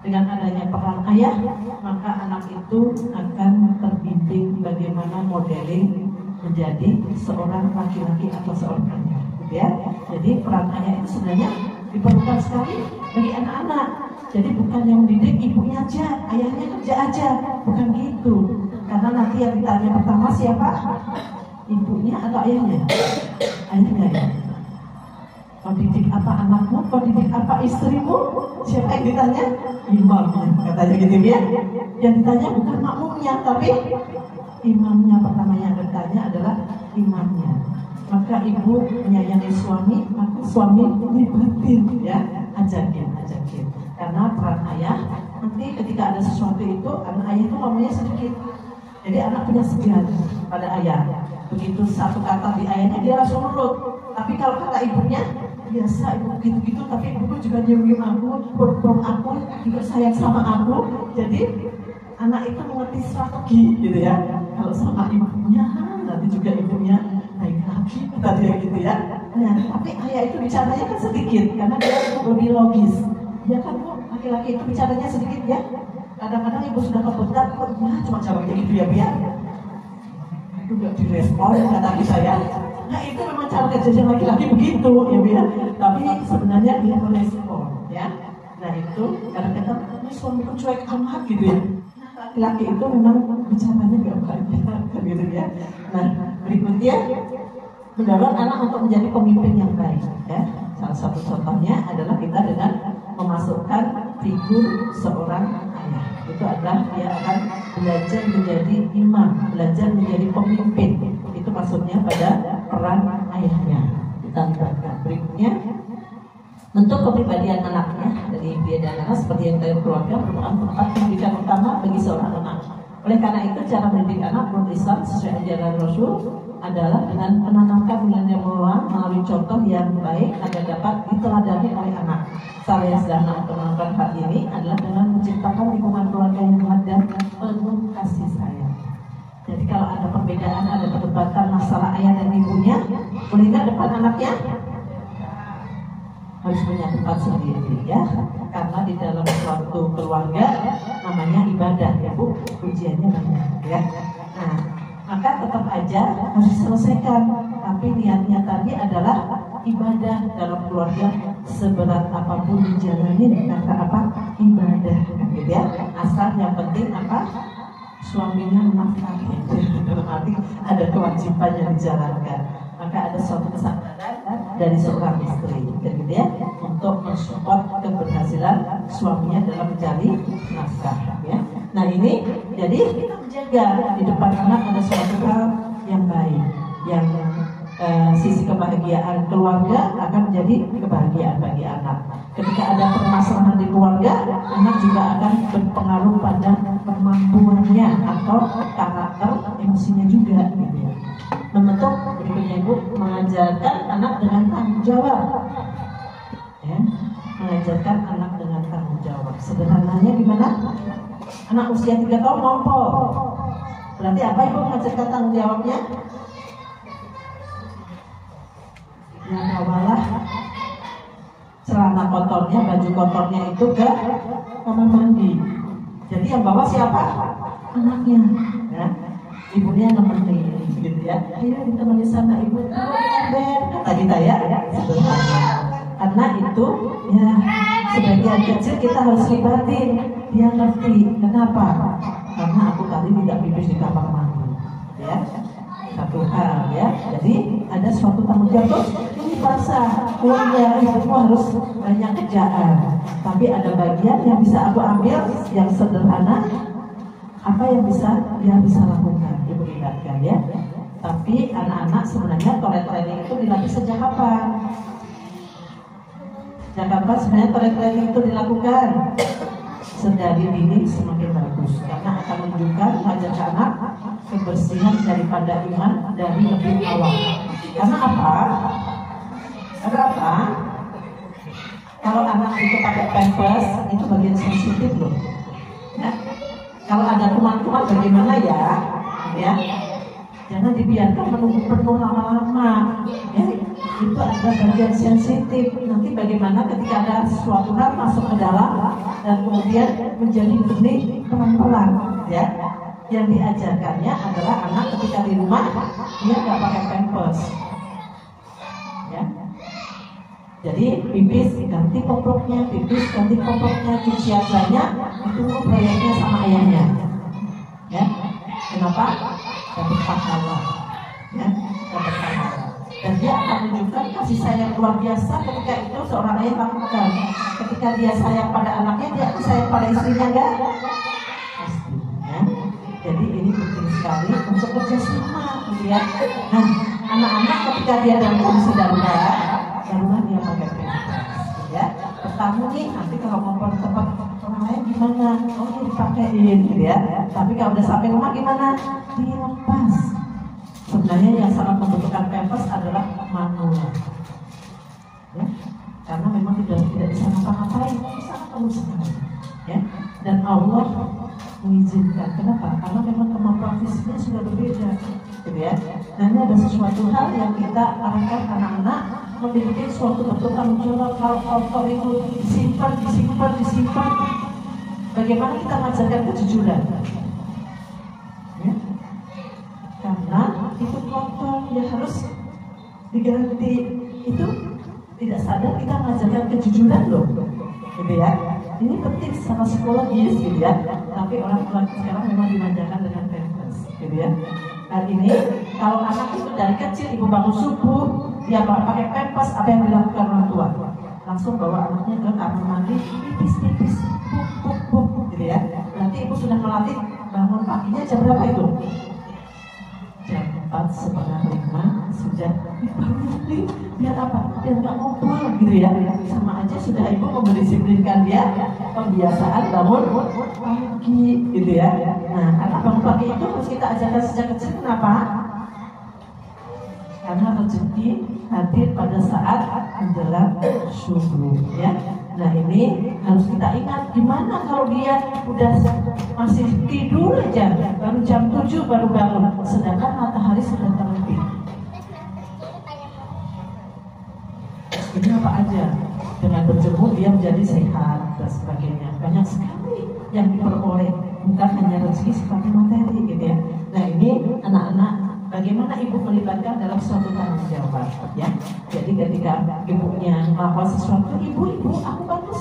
Dengan adanya peran ayah, maka anak itu akan terbimbing bagaimana modeling menjadi seorang laki-laki atau seorang ayah, gitu ya. Jadi peran ayah itu sebenarnya diperlukan sekali bagi anak-anak. Jadi bukan yang mendidik ibunya aja, ayahnya kerja aja, bukan gitu. Karena nanti yang ditanya pertama siapa? Ibunya atau ayahnya? Ayahnya ya. Kau didik apa anakmu? Kau didik apa istrimu? Siapa yang ditanya? Imamnya, katanya gitu ya. Yang ditanya bukan makmumnya, tapi imamnya. Pertama yang bertanya adalah imamnya. Maka ibu menyayangi suami, maka suami libatin ya, ajakin. Karena peran ayah, nanti ketika ada sesuatu itu, anak ayah itu ngomongnya sedikit. Jadi anak punya segan pada ayah. Begitu satu kata di ayahnya dia langsung nurut. Tapi kalau kata ibunya, biasa ibu gitu-gitu, tapi ibu juga nyium aku, peluk aku, juga sayang sama aku. Jadi anak itu mengerti strategi gitu ya. Kalau sama ibunya, nanti juga ibunya naik lagi, tadi gitu ya. Nah, tapi ayah itu bicaranya kan sedikit, karena dia lebih logis. Ya kan Bu, laki-laki itu bicaranya sedikit ya. Kadang-kadang ibu sudah kebetulan, kok iya cuma jawabnya gitu ya biar. Itu gak direspon kata saya. Nah itu memang cara kerja laki-laki begitu ya biar. Tapi sebenarnya dia merespon ya. Nah itu kadang-kadang ini suamiku cuek amat gitu ya. Laki-laki itu memang bicaranya gak banyak gitu ya. Nah berikutnya mendorong anak untuk menjadi pemimpin yang baik ya. Salah satu contohnya adalah kita dengan memasukkan figur seorang ayah. Itu adalah dia akan belajar menjadi imam, belajar menjadi pemimpin. Itu maksudnya pada peran ayahnya. Kita lihat berikutnya, bentuk kepribadian anaknya dari dia dan anak seperti yang dari keluarga merupakan tempat pendidikan utama bagi seorang anak. Oleh karena itu cara mendidik anak menurut Islam sesuai ajaran Rasul adalah dengan menanamkan nilai moral melalui contoh yang baik agar dapat diteladani oleh anak. Cara yang sederhana untuk melakukan hal ini adalah dengan menciptakan lingkungan keluarga yang kuat dan penuh kasih sayang. Jadi kalau ada perbedaan, ada perdebatan masalah ayah dan ibunya, boleh nggak depan anaknya? Harus punya tempat sendiri ya. Karena di dalam suatu keluarga namanya ibadah ya Bu, ujiannya banyak ya. Nah, maka tetap aja harus diselesaikan. Tapi niatnya tadi adalah ibadah dalam keluarga, seberat apapun dijalani kata apa? Ibadah gitu ya. Asal yang penting apa? Suaminya menafkahi. Dalam arti ada kewajiban yang dijalankan. Maka ada suatu kesadaran dari seorang istri gitu ya, untuk mensupport keberhasilan suaminya dalam mencari nafkah ya. Nah ini jadi kita menjaga di depan anak ada suatu hal yang baik, yang sisi kebahagiaan keluarga akan menjadi kebahagiaan bagi anak. Ketika ada permasalahan di keluarga, anak juga akan berpengaruh pada kemampuannya atau karakter emosinya juga gitu ya. Membentuk berikutnya Ibu, mengajarkan anak dengan tanggung jawab ya, mengajarkan anak dengan tanggung jawab. Sederhananya gimana? Anak usia 3 tahun ngompol, berarti apa Ibu mengajarkan tanggung jawabnya? Ya bawalah celana kotornya, baju kotornya itu ke kamar mandi. Jadi yang bawa siapa? Anaknya ya. Ibunya nemenin gitu ya. Ayo ditemani sama ibu. Kata kita ya, sebetulnya. Karena itu ya sebagian kecil kita harus libatin. Dia ngerti. Kenapa? Karena aku tadi tidak pipis di kamar mandi. Ya. Satu hal ya. Jadi ada suatu tanggung jawab. Ini basah. Keluarga ibu harus banyak kerjaan. Tapi ada bagian yang bisa aku ambil yang sederhana. Apa yang dia bisa lakukan, Ibu ingatkan ya. Tapi anak-anak sebenarnya toilet training itu dilatih sejak kapan? Sejak kapan sebenarnya toilet training itu dilakukan? sedari dini semakin bagus, karena akan menunjukkan mengajarkan anak kebersihan daripada iman dari lebih awal. Karena apa? Karena apa? Kalau anak itu pakai pampers, itu bagian sensitif loh. Ya. Kalau ada kuman-kuman bagaimana ya? Jangan dibiarkan menunggu penuh lama-lama. Ya, itu adalah bagian sensitif. Nanti bagaimana ketika ada sesuatu hal masuk ke dalam dan kemudian menjadi benih pelan-pelan. Ya, yang diajarkannya adalah anak ketika di rumah dia nggak pakai pampers. Ya. Jadi pipis ganti popoknya, cuci ajarnya ditunggu proyeknya sama ayahnya. Ya, kenapa? Dapat pahala. Ya, dapat pahala. Dan dia akan menunjukkan kasih sayang luar biasa ketika itu seorang ayah lakukan. Ketika dia sayang pada anaknya, dia akan sayang pada istrinya enggak? Pasti. Ya. Jadi ini penting sekali untuk kerjasama, gitu ya. Nah, anak-anak ketika dia dalam kondisi darurat dia pakai pampers, ya. Pertama nih, nanti kalau mau ke tempat orang lain gimana? Oh, ini dipakein, gitu ya. Tapi kalau udah sampai rumah gimana? Dilepas. Sebenarnya yang sangat membutuhkan pampers adalah manual, ya. Karena memang tidak bisa ngapa-ngapain, sangat perlu sekali, ya. Dan Allah mengizinkan. Kenapa? Karena memang kemampuan fisiknya sudah berbeda, gitu ya. Nah, ini ada sesuatu hal yang kita arahkan anak-anak memiliki suatu bentuk tanggung jawab. Kalau kotor itu disimpan. Bagaimana kita mengajarkan kejujuran? Ya. Karena itu kotor, ya harus diganti. Itu tidak sadar kita mengajarkan kejujuran loh, gitu ya. Ini penting secara psikologis, gitu ya. Tapi orang tua sekarang memang dimanjakan dengan pampers, gitu ya. Nah ini kalau anak itu dari kecil ibu bangun subuh dia pakai pampers, apa yang dilakukan orang tua? Langsung bawa anaknya ke kamar mandi, pipis, buk, gitu ya. Nanti ibu sudah melatih bangun paginya jam berapa itu? Jam 4:45 sudah dibangun, biar apa? Biar nggak ngobrol, gitu ya. Sama aja sudah ibu mendisiplinkan dia kebiasaan bangun pagi, gitu ya. Nah, anak bangun pagi itu harus kita ajarkan sejak kecil. Kenapa? Karena rezeki hadir pada saat menjelang subuh, ya. Nah ini harus kita ingat. Gimana kalau dia udah masih tidur aja, baru jam 7 baru bangun, sedangkan matahari sudah terbit. Ini apa aja? Dengan berjemur dia menjadi sehat dan sebagainya. Banyak sekali yang diperoleh, bukan hanya rezeki seperti materi, gitu ya. Nah ini anak-anak, bagaimana ibu melibatkan dalam suatu tanggung jawab, ya. Jadi ketika ibunya melakukan sesuatu, ibu, aku bantu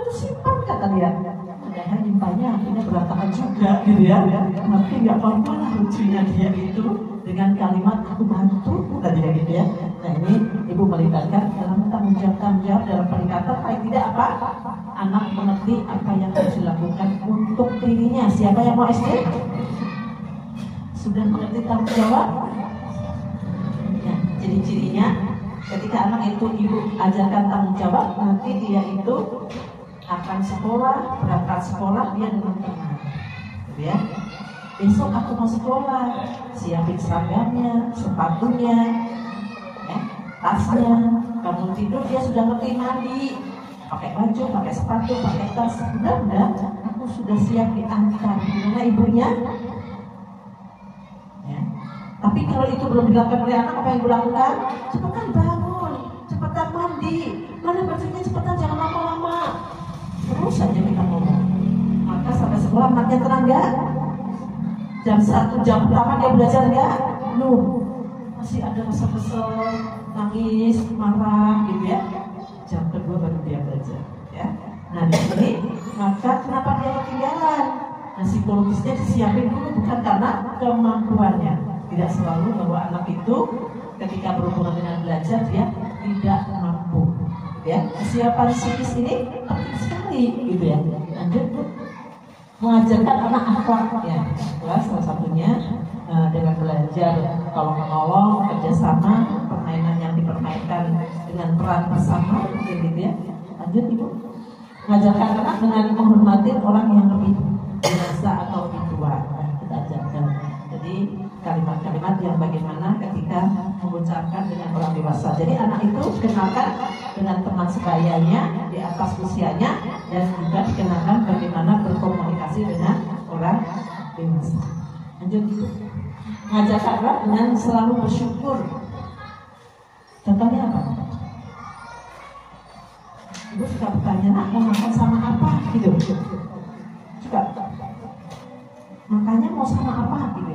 simpan, kata dia. Padahal nyimpannya akhirnya berantakan juga, gitu ya. Tapi nggak apa-apa lah, lucunya dia itu dengan kalimat aku bantu, kata dia, gitu ya. Nah ini ibu melibatkan dalam tanggung jawab dalam peningkatan paling tidak apa? Anak mengerti apa yang harus dilakukan untuk dirinya. Siapa yang mau SD? Sudah mengerti tanggung jawab? Ya, ciri-cirinya ketika anak itu ibu ajarkan tanggung jawab, nanti dia itu akan sekolah, berangkat sekolah dia dengan tenang, ya. Besok aku mau sekolah, siapin seragamnya, sepatunya, ya, tasnya. Bangun tidur dia sudah ngerti mandi, pakai baju, pakai sepatu, pakai tas. Udah, aku sudah siap diantar. Gimana ibunya? Tapi kalau itu belum dilakukan oleh anak, apa yang dilakukan? Cepetan bangun, cepetan mandi, mana bajunya cepetan, jangan lama-lama. Terus saja kita ngomong. Maka sampai sekolah anaknya tenang gak? Jam 1 jam pertama dia belajar gak? Masih ada rasa kesel, nangis, marah, gitu ya. Jam kedua baru dia belajar, ya. Nah di sini, maka kenapa dia ketinggalan? Nah psikologisnya disiapin dulu, bukan karena kemampuannya. Tidak selalu bahwa anak itu ketika berhubungan dengan belajar dia tidak mampu, ya. Kesiapan psikis ini penting sekali, gitu ya. Lanjut, mengajarkan anak akhlak, ya. Salah satunya dengan belajar tolong menolong, kerjasama, permainan yang dipermainkan dengan peran bersama, gitu ya. Lanjut ibu. Mengajarkan anak dengan menghormati orang yang lebih dewasa atau lebih tua. Kita ajarkan. Jadi kalimat-kalimat yang bagaimana ketika mengucapkan dengan orang dewasa. Jadi anak itu kenalkan dengan teman sebayanya di atas usianya, dan juga dikenalkan bagaimana berkomunikasi dengan orang dewasa. Lanjut. Mengajarkan anak dengan selalu bersyukur. Contohnya apa? Ibu suka bertanya, nak mau makan sama apa? Gitu. Suka. Makanya mau sama apa? Gitu.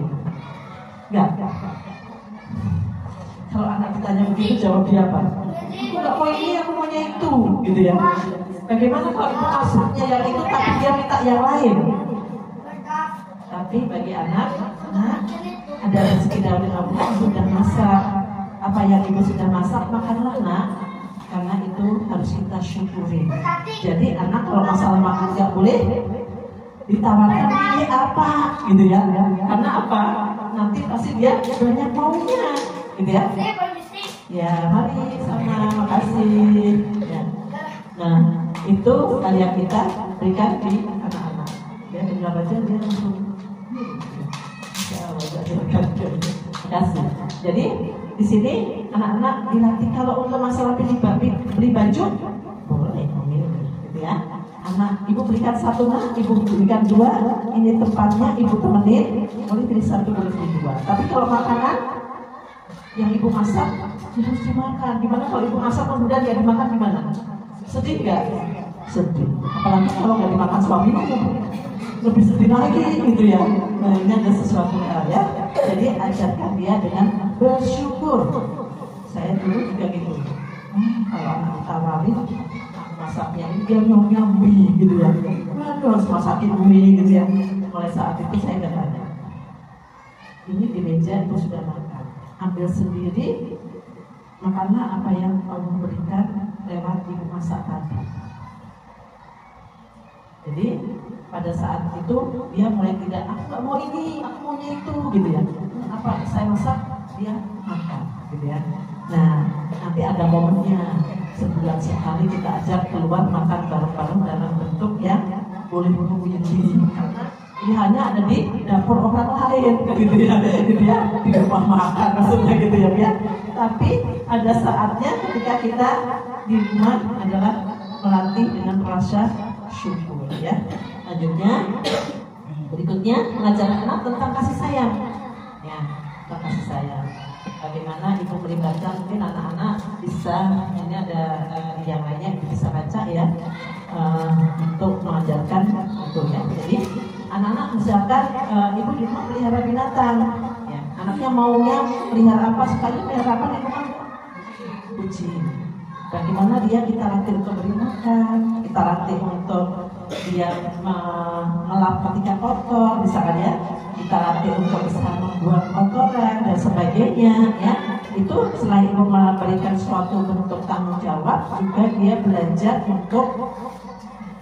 Enggak. Kalau anak ditanya begitu, jawab dia apa? Aku nggak mau ini, aku maunya itu. Gitu ya. Bagaimana kalau ibu masaknya yang itu, tapi dia minta yang lain? Tapi bagi anak, nah, ada rezeki dari Allah, sudah masak. Apa yang ibu sudah masak, makanlah nak. Karena itu harus kita syukuri. Jadi anak kalau masalah makan nggak boleh ditawarkan ini apa, gitu ya. Karena apa? Nanti pasti dia banyak maunya, gitu ya. Ya, mari sama, makasih. Ya. Nah, itu yang kita berikan di anak-anak. Ya, dengar aja dia langsung. Kasih. Jadi di sini anak-anak dilatih kalau untuk masalah beli baju boleh ambil, gitu ya. Anak ibu berikan satu, nak ibu berikan dua, ini tempatnya ibu temenin, boleh beli satu, boleh beli dua. Tapi kalau makanan yang ibu masak harus dimakan. Gimana kalau ibu masak kemudian dia dimakan, gimana? Sedih nggak? Sedih. Apalagi kalau nggak dimakan suaminya, lebih sedih lagi, gitu ya. Nah, ini ada sesuatu hal ya. Jadi ajarkan dia dengan bersyukur. Saya dulu juga gitu. Kalau anak ditawarin, aku masaknya ini dia nyonya mie, gitu ya. Aduh, harus masakin mie, gitu ya. Mulai saat itu saya udah tanya, ini di meja itu sudah makan, ambil sendiri, makanlah apa yang Allah berikan lewat ibu masak tadi. Jadi pada saat itu dia mulai tidak, aku nggak mau ini, aku maunya itu, gitu ya. Apa saya masak, dia makan, gitu ya. Nah, nanti ada momennya, sebulan sekali kita ajak keluar makan bareng-bareng dalam bentuk yang boleh menunggu diri, karena pilihannya ada di dapur orang lain, gitu ya, gitu ya, di rumah makan maksudnya, gitu ya. Tapi ada saatnya ketika kita di rumah adalah melatih dengan rasa syukur, ya. Lanjutnya, berikutnya mengajarkan anak tentang kasih sayang, ya, tentang kasih sayang. Bagaimana ibu melibatkan mungkin anak-anak bisa, ini ada yang lainnya bisa baca ya, untuk mengajarkan itu ya. Jadi anak-anak misalkan ibu di rumah pelihara binatang, ya, anaknya maunya pelihara apa, sukanya pelihara apa di rumah? Kucing. Bagaimana dia kita latih untuk beri makan, kita latih untuk dia melap ketika kotor, misalkan ya, kita latih untuk bisa membuang kotoran dan sebagainya, ya. Itu selain memberikan suatu bentuk tanggung jawab, juga dia belajar untuk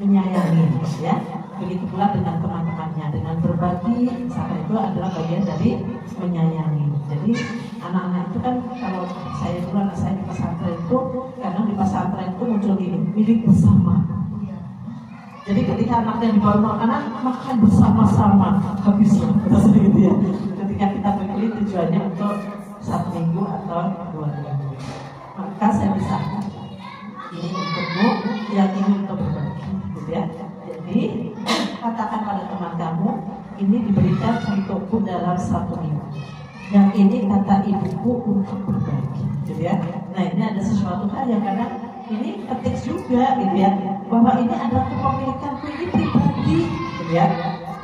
menyayangi, ya. Begitu pula dengan teman-temannya, dengan berbagi, misalkan itu adalah bagian dari menyayangi. Jadi anak-anak itu kan, kalau saya dulu anak saya di pesantren itu, kadang di pesantren itu muncul ini, milik bersama. Jadi ketika anaknya dibawa makanan, makan bersama-sama, habislah, gitu ya. Ketika kita beli tujuannya untuk 1 minggu atau 2 minggu, maka saya bisa, ini untukmu, yang ini untuk berbagi, gitu ya. Jadi katakan pada teman kamu, ini diberikan untukku dalam 1 minggu. Yang ini kata ibuku untuk berbagi, gitu ya. Nah, ini ada sesuatu hal yang kadang ini ketik juga, gitu ya, bahwa ini adalah kepemilikanku, ini pribadi, gitu ya.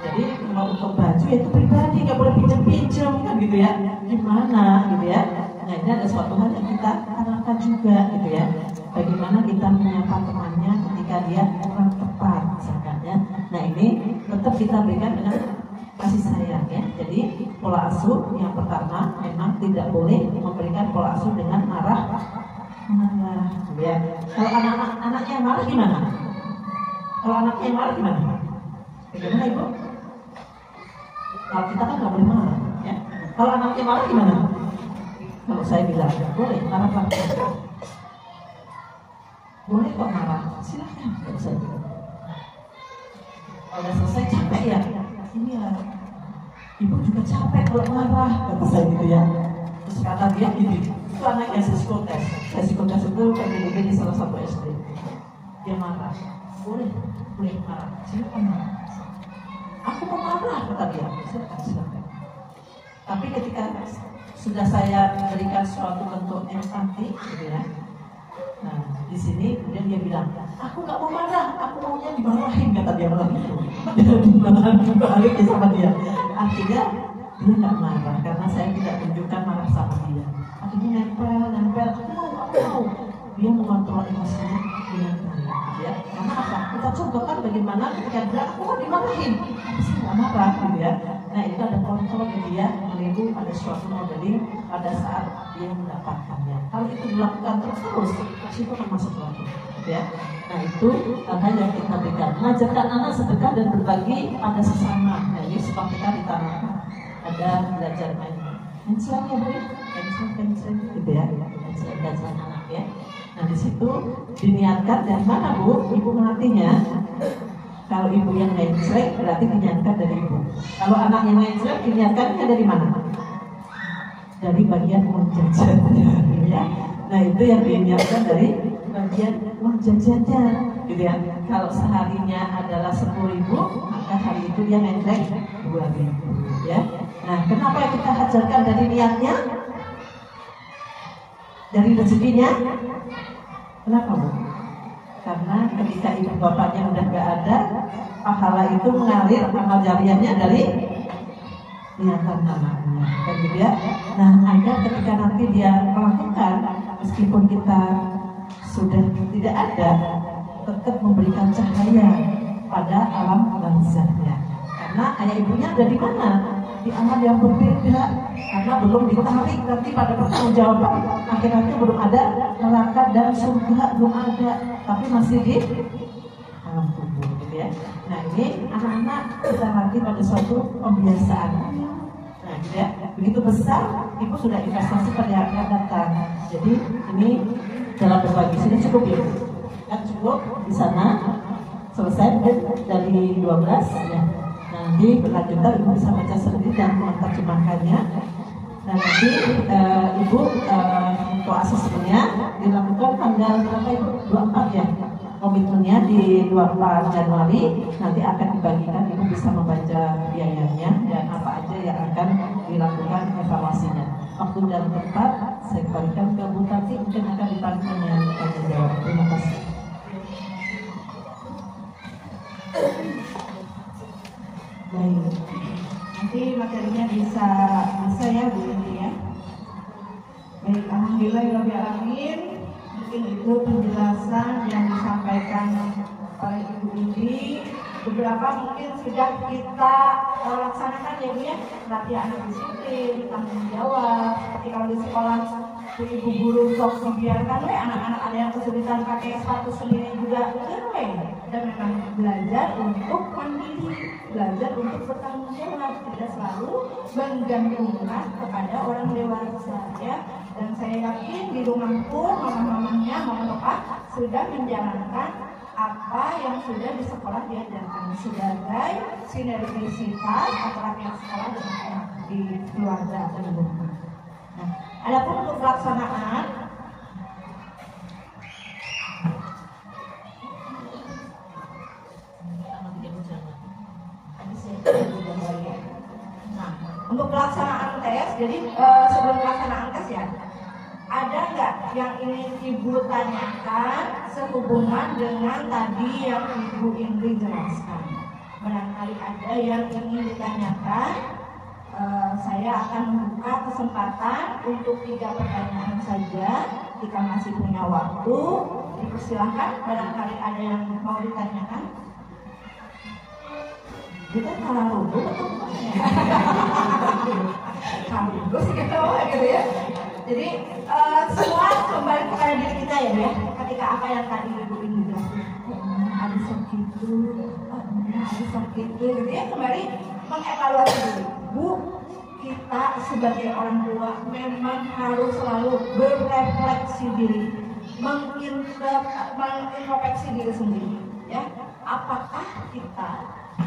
Jadi kalau untuk baju itu pribadi, nggak boleh pinjam-pinjam, kan, gitu ya. Gimana, gitu ya. Nah, ini ada suatu hal yang kita tanamkan juga, gitu ya. Bagaimana kita menyapa temannya ketika dia kurang tepat, misalkan ya. Nah, ini tetap kita berikan dengan kasih sayang, ya. Jadi pola asuh yang pertama memang tidak boleh memberikan pola asuh dengan marah, ya. Kalau anaknya marah gimana? Kalau anaknya marah gimana? Bagaimana ibu? Kalau kita kan nggak boleh marah, ya. Kalau anaknya marah gimana? Kalau saya bilang boleh marah, boleh kok marah, silakan. Udah selesai capek ya? Ini ya, ibu juga capek kalau marah, kata saya gitu ya. Terus kata dia gini, itu anaknya psikotes. Psikotes itu PDB di salah satu SD. Dia marah, boleh marah, silakan marah. Aku mau marah, kata dia, silakan. Tapi ketika sudah saya berikan suatu bentuk empati, gitu ya. Nah, di sini kemudian dia bilang, aku nggak mau marah, aku maunya dimarahin, kata dia malah itu. Dimarahin dibalik sama dia. Artinya dia nggak marah karena saya tidak tunjukkan marah sama dia. Akhirnya nempel, aku mau. Dia mengontrol emosinya dengan baik, ya. Karena apa? Kita contohkan bagaimana ketika dia aku mau dimarahin, tapi saya nggak marah, gitu ya. Nah itu ada kontrol dia meniru ada suatu modeling pada saat dia mendapatkannya. Kalau itu dilakukan terus, itu akan masuk lagi, ya. Nah itu hal yang kita berikan. Mengajarkan anak sedekah dan berbagi pada sesama. Nah ini sebab kita ditanamkan. Ada belajar main ya boleh, pencil gitu ya, pencil anak ya. Nah di situ diniatkan dari mana Bu? Ibu melatihnya. Kalau ibu yang ngejreng berarti diniatkan dari ibu. Kalau anak yang ngejreng diniatkannya dari mana? Dari bagian uang jajannya, ya. Nah itu yang diniatkan dari bagian uang jajannya, gitu ya. Kalau seharinya adalah 10.000, maka hari itu dia ngejreng 2.000, ya. Nah kenapa kita ajarkan dari niatnya, dari rezekinya? Kenapa Bu? Karena ketika ibu bapaknya udah gak ada, pahala itu mengalir, amal jariahnya dari niatan anaknya, kan gitu ya. Nah agar ketika nanti dia melakukan, meskipun kita sudah tidak ada, tetap memberikan cahaya pada alam barzahnya. Karena ayah ibunya ada di mana? Di amal yang berbeda, karena belum ditarik nanti pada pertanggungjawaban. Akhirnya belum ada neraka dan surga, belum ada, tapi masih di alam kubur, gitu ya. Nah ini anak-anak kita nanti pada suatu pembiasaan. Nah gitu ya, begitu besar ibu sudah investasi pada yang akan datang. Jadi ini dalam berbagi sini cukup ya, kan cukup di sana selesai dari 12 ya. Nanti berlanjutan ibu bisa baca sendiri dan menerjemahkannya. Nah nanti ibu untuk asesmennya dilakukan tanggal berapa ibu? 24 ya. Komitmennya di 24 Januari. Nanti akan dibagikan, ibu bisa membaca biayanya dan apa aja yang akan dilakukan evaluasinya. Waktu dan tempat saya kembalikan ke Bu Tati, mungkin akan dipanggil dengan tanya jawab. Terima kasih. Baik, nanti materinya bisa ya Bu Indi ya. Baik, alhamdulillahirobbilalamin. Mungkin itu penjelasan yang disampaikan oleh Ibu Indi. Beberapa mungkin sudah kita laksanakan ya Bu ya. Latihan disiplin, tanggung jawab. Seperti kalau di sekolah ibu guru sok dibiarkan anak-anak ada yang kesulitan pakai sepatu sendiri juga dan memang belajar untuk mandiri, belajar untuk bertanggung jawab, tidak selalu menggantungkan kepada orang dewasa ya. Dan saya yakin di rumah pun mama-mamanya, mama-papa sudah menjalankan apa yang sudah di sekolah diajarkan sebagai sinergisitas antara pihak sekolah dengan pihak di keluarga dan rumah. Nah, adapun untuk pelaksanaan untuk pelaksanaan tes, jadi sebelum pelaksanaan tes ya, ada nggak yang ingin Ibu tanyakan sehubungan dengan tadi yang Ibu Indri jelaskan? Barangkali ada yang ingin ditanyakan, saya akan membuka kesempatan untuk 3 pertanyaan saja. Jika masih punya waktu, dipersilahkan. Barangkali ada yang mau ditanyakan. Kita taruh dulu kampus gitu ya. Jadi semua kembali kepada diri kita ya. Ketika apa yang tadi Ibu ini jelaskan, ada sakit itu, ada sakit itu, gitu ya. Kembali mengevaluasi diri. Bu, kita sebagai orang tua memang harus selalu berrefleksi diri, mengintrospeksi diri sendiri, ya. apakah kita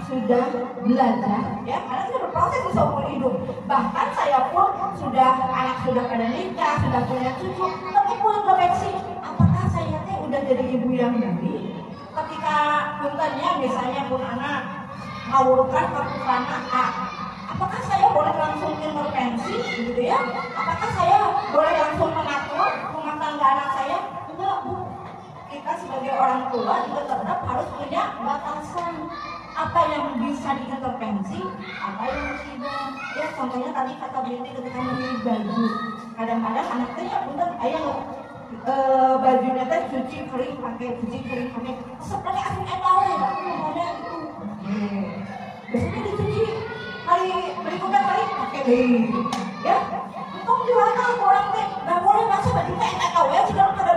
sudah belajar, ya, karena kita berproses di seumur hidup. Bahkan saya pun anak sudah pada nikah, sudah punya cucu, tapi pun refleksi, apakah saya udah jadi ibu yang baik? Ketika puntennya misalnya pun anak ngawurkan ke putrana A, apakah saya boleh langsung intervensi, gitu ya? Apakah saya boleh langsung mengatur rumah tangga anak saya? Enggak, Bu. Kita sebagai orang tua juga tetap harus punya batasan. Apa yang bisa diintervensi, apa yang tidak. Ya, contohnya tadi kata Binti ketika memilih baju. Kadang-kadang anaknya ya bener, ayah bajunya teh cuci kering pakai. Seperti asing tahu ya, ada itu. Biasanya dicuci hari berikutnya pakai ya. Untung jualan orang teh nggak boleh masuk baju teh tahu ya, sekarang pada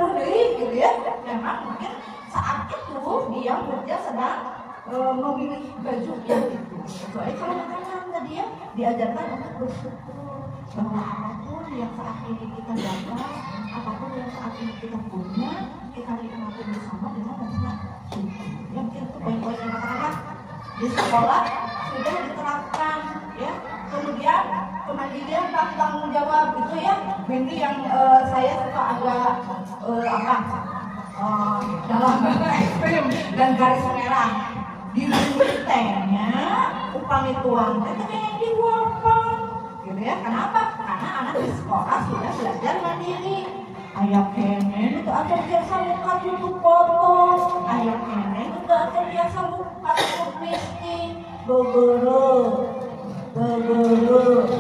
gitu ya. Memang mungkin saat itu dia kerja sedang memilih baju yang itu. Soalnya kalau makanan tadi ya diajarkan untuk bersyukur bahwa apapun yang saat ini kita dapat, apapun yang saat ini kita punya, kita nikmati bersama dengan rasa syukur. Yang itu poin-poin yang katakan di sekolah sudah diterapkan, ya. Kemudian kemandirian dan tanggung jawab itu ya, ini yang saya suka agak dalam ekstrim dan garis merah. Di militernya upami tuang itu yang diwapang, gitu ya. Kenapa? Karena anak di sekolah sudah belajar mandiri. Ayah kenen itu aja biasa muka tutup potong, ayah kenen itu aja biasa muka tutup miskin, begere,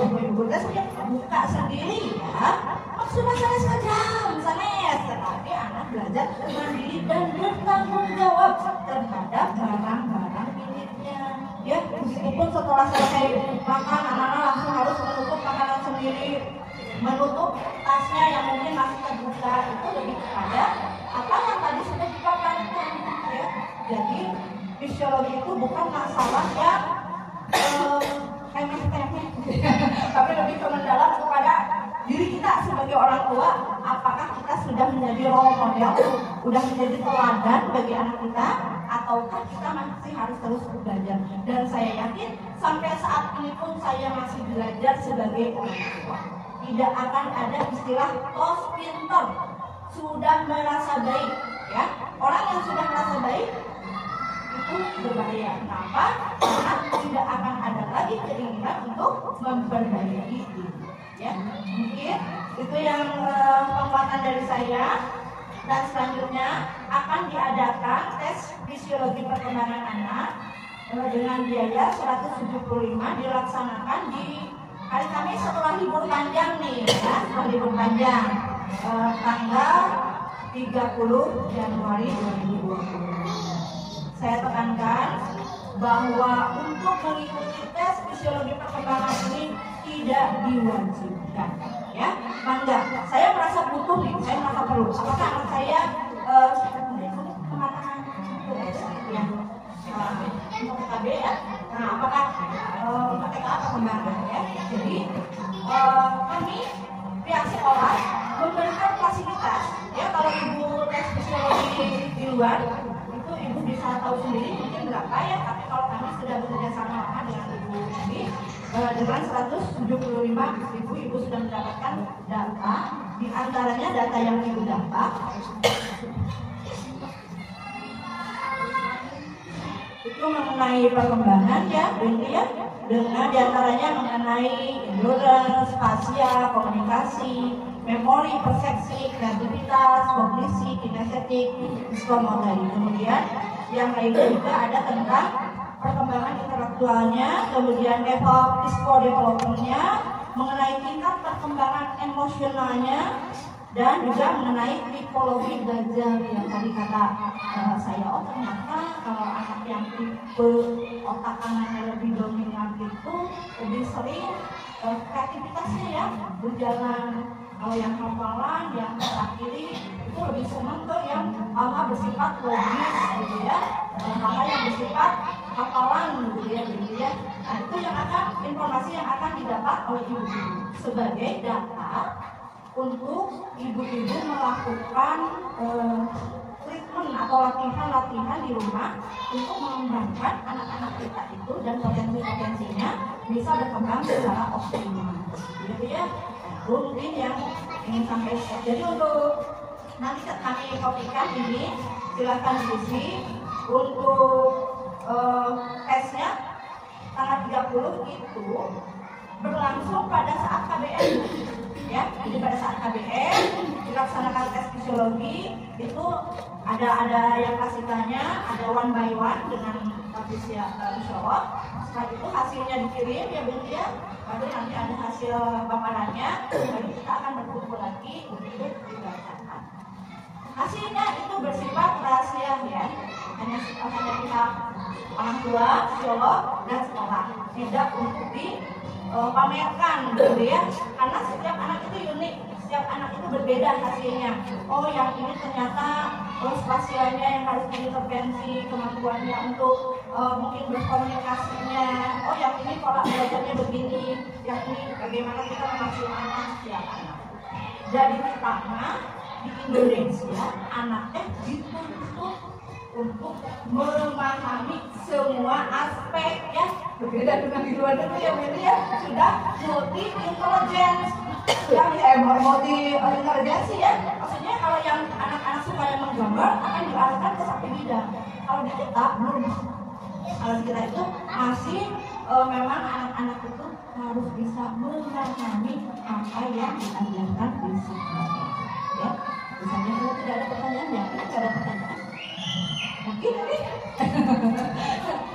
ibu-ibunya sudah buka sendiri ya. Sudah selesai jam, sanes. Tetapi anak belajar mandiri dan bertanggung jawab terhadap barang-barang miliknya. Ya, meskipun setelah selesai makan, anak-anak langsung harus menutup makanan sendiri, menutup tasnya yang mungkin masih terbuka, itu lebih kepada apa yang tadi sudah dipaparkan. Ya, jadi fisiologi itu bukan masalah yang remeh-temeh, tapi lebih ke mendalam kepada diri kita sebagai orang tua. Apakah kita sudah menjadi role model, sudah menjadi teladan bagi anak kita, ataukah kita masih harus terus belajar? Dan saya yakin sampai saat ini pun saya masih belajar sebagai orang tua. Tidak akan ada istilah tos pinter, sudah merasa baik, ya. Orang yang sudah merasa baik itu berbahaya. Kenapa? Karena tidak akan ada lagi keinginan untuk memperbaiki diri. Ya, mungkin itu yang penguatan dari saya. Dan selanjutnya akan diadakan tes fisiologi perkembangan anak dengan biaya 175, dilaksanakan di hari Kamis setelah libur panjang nih, ya, setelah libur panjang tanggal 30 Januari 2020. Saya tekankan bahwa untuk mengikuti tes fisiologi perkembangan ini tidak diwajibkan, ya. Mangga, saya merasa butuh nih, saya merasa perlu. Apakah anak saya kematakan ya untuk KB ya? Nah, apakah untuk TK perkembangan ya? Jadi kami pihak sekolah memberikan fasilitas, ya. Kalau ibu tes fisiologi di luar itu ibu bisa tahu sendiri mungkin berapa ya, tapi kalau kami sudah bekerja sama dengan ibu ini dengan 175 ibu sudah mendapatkan data, di antaranya data yang ibu dapat itu mengenai perkembangan ya, ya, dengan diantaranya mengenai endurance, spasial, komunikasi, memori, persepsi, kreativitas, kognisi, kinestetik, psikomotorik. Kemudian yang lainnya juga ada tentang perkembangan intelektualnya, kemudian level psikodevelopmentnya, mengenai tingkat perkembangan emosionalnya, dan juga mengenai tipologi belajar yang tadi kata saya, oh ternyata kalau anak yang tipe otak kanannya lebih dominan itu lebih sering kreativitasnya ya berjalan. Kalau yang hafalan, yang otak kiri itu lebih senang ke yang hal-hal bersifat logis gitu ya, hal-hal yang bersifat hafalan gitu ya. Nah, itu yang akan informasi yang akan didapat oleh ibu-ibu sebagai data untuk ibu-ibu melakukan treatment atau atau latihan-latihan di rumah untuk mengembangkan anak-anak kita itu dan potensi-potensinya bisa berkembang secara optimal. Gitu ya. Itu mungkin yang ingin sampaikan. Jadi untuk nanti kami kopikan ini, silahkan diisi. Untuk tesnya tanggal 30 itu berlangsung pada saat KBM, ya. Jadi pada saat KBM dilaksanakan tes fisiologi itu ada yang kasih tanya, ada one by one dengan fisiolog. Setelah itu hasilnya dikirim ya Bu ya. Lalu nanti ada hasil paparannya, lalu kita akan berkumpul lagi untuk dibacakan. Hasilnya itu bersifat rahasia ya, hanya pihak orang tua, psikolog, dan sekolah, tidak untuk dipamerkan gitu ya, karena setiap anak itu unik, setiap anak itu berbeda hasilnya. Oh yang ini ternyata spasialnya yang harus diintervensi, kemampuannya untuk mungkin berkomunikasinya, oh yang ini pola belajarnya begini, yang ini bagaimana kita memaksimalkan setiap anak. Jadi pertama di Indonesia anaknya dituntut untuk memahami semua aspek ya, berbeda dengan di luar negeri yang ini ya sudah multi intelligence, yang multi intelijensi ya. Maksudnya kalau yang anak-anak suka yang menggambar akan diarahkan ke satu bidang. Kalau di kita belum. Kalau di kita itu masih memang anak-anak itu harus bisa memahami apa yang diajarkan di sekolah. Ya, misalnya kalau tidak ada pertanyaan ya, kita tidak ada pertanyaan. Mungkin ini,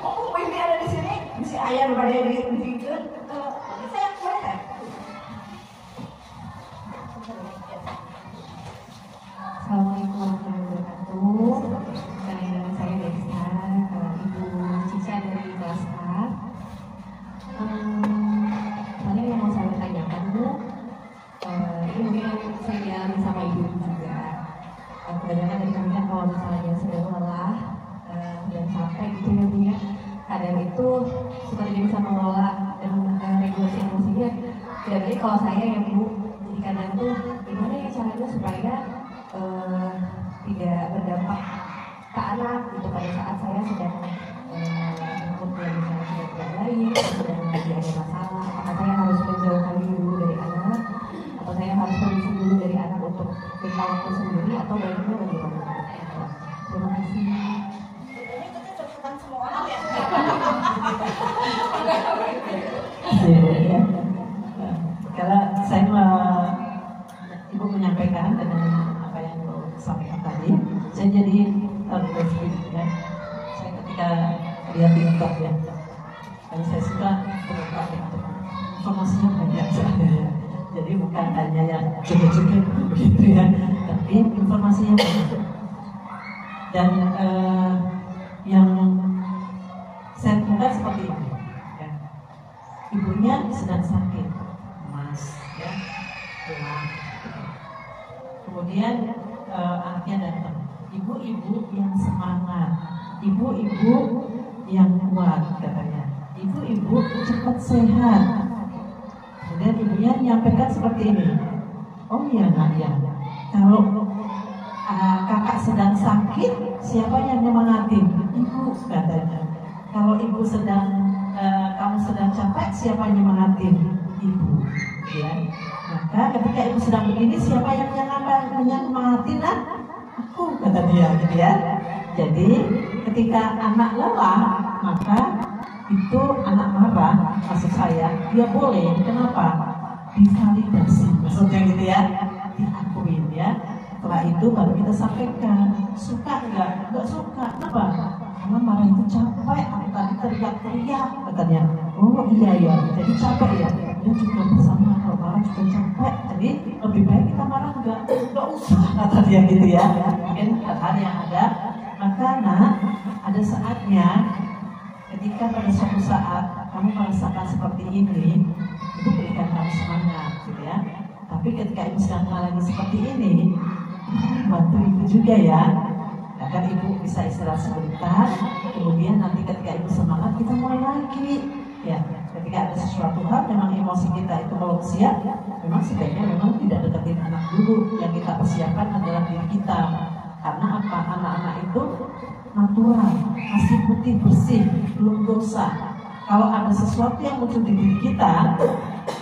oh ini ada di sini, mesti ayah berbeda di situ. Saya boleh kan? Assalamualaikum warahmatullahi wabarakatuh. Dengan saya Desa, Ibu Cica dari kelas A. Soalnya yang mau saya tanyakan Bu, ini mungkin saya sama Ibu juga. Kebanyakan dari kami kan kalau misalnya sedang lelah dan capek gitu ya Bu ya, kadang itu suka tidak bisa mengelola dan regulasi emosinya. Tidak baik kalau saya yang Bu, jadi kadang tuh gimana ya caranya supaya tidak berdampak ke anak gitu pada saat saya sedang moodnya misalnya tidak baik, sedang lagi ada masalah, apakah saya harus menjauhkan dulu dari anak, atau saya harus permisi dulu dari anak untuk minta waktu sendiri, atau baiknya bagaimana? Terima kasih. Ini kita cepetan semua orang ya. Ya. Kalau saya Ibu menyampaikan dengan apa yang Ibu sampaikan tadi, saya jadi berpikir ya. Saya ketika lihat di TikTok ya, karena saya suka berbuka TikTok, informasinya banyak sebenarnya. Jadi bukan hanya yang joget-joget begitu ya, tapi informasinya banyak. Dan yang saya temukan seperti ini, ya. Ibunya sedang sakit, mas, ya, pulang. Kemudian anaknya datang, ibu-ibu yang semangat, ibu-ibu yang kuat katanya, ibu-ibu cepat sehat. Kemudian ibunya menyampaikan seperti ini, oh iya nak ya, kalau kakak sedang sakit, siapa yang nyemangatin? Ibu katanya. Kalau ibu sedang kamu sedang capek, siapa yang nyemangatin? Ibu. Ya. Maka ketika ibu sedang begini, siapa yang menyemangatin? Aku, kata dia, gitu ya. Jadi ketika anak lelah, maka itu anak marah, maksud saya, dia boleh. Kenapa? Divalidasi, maksudnya gitu ya, diakuin ya. Setelah itu baru kita sampaikan, suka enggak? Enggak suka, kenapa? Karena marah itu capek, aku tadi teriak-teriak katanya. Oh iya ya, jadi capek ya. Dia juga bersama, kalau marah juga capek. Jadi lebih baik kita marah enggak usah, kata dia gitu ya. Mungkin hal yang ada. Maka ada saatnya ketika pada suatu saat kamu merasakan seperti ini, itu berikan kamu semangat gitu ya. Tapi ketika ibu sedang mengalami seperti ini, bantu ibu juga ya. Agar ibu bisa istirahat sebentar, kemudian nanti ketika ibu semangat kita mulai lagi. Ya, ketika ada sesuatu hal memang emosi kita itu belum siap, memang sebaiknya memang tidak deketin anak dulu. Yang kita persiapkan adalah diri kita. Karena apa? anak-anak itu natural, masih putih bersih, belum dosa. Kalau ada sesuatu yang muncul di diri kita,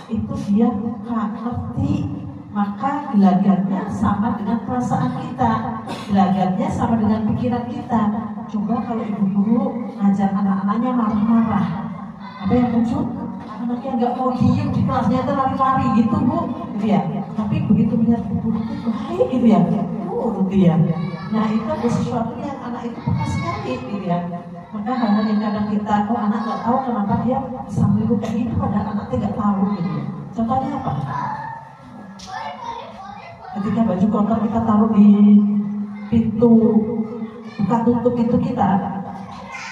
itu dia buka, ngerti. Maka gelagatnya sama dengan perasaan kita, gelagatnya sama dengan pikiran kita. Coba kalau ibu guru ngajar anak-anaknya marah-marah, apa yang muncul? Anaknya nggak mau diem di kelasnya itu lari-lari gitu bu, gitu ya. Tapi begitu melihat ibu itu baik gitu ya, gitu ya. Nah itu ada sesuatu yang anak itu peka sekali gitu ya. Maka hal-hal yang kadang kita, oh anak nggak tahu kenapa dia bisa meniru kayak gitu, padahal anaknya nggak tahu gitu ya. Contohnya apa? Ketika baju kotor kita taruh di pintu buka tutup pintu kita,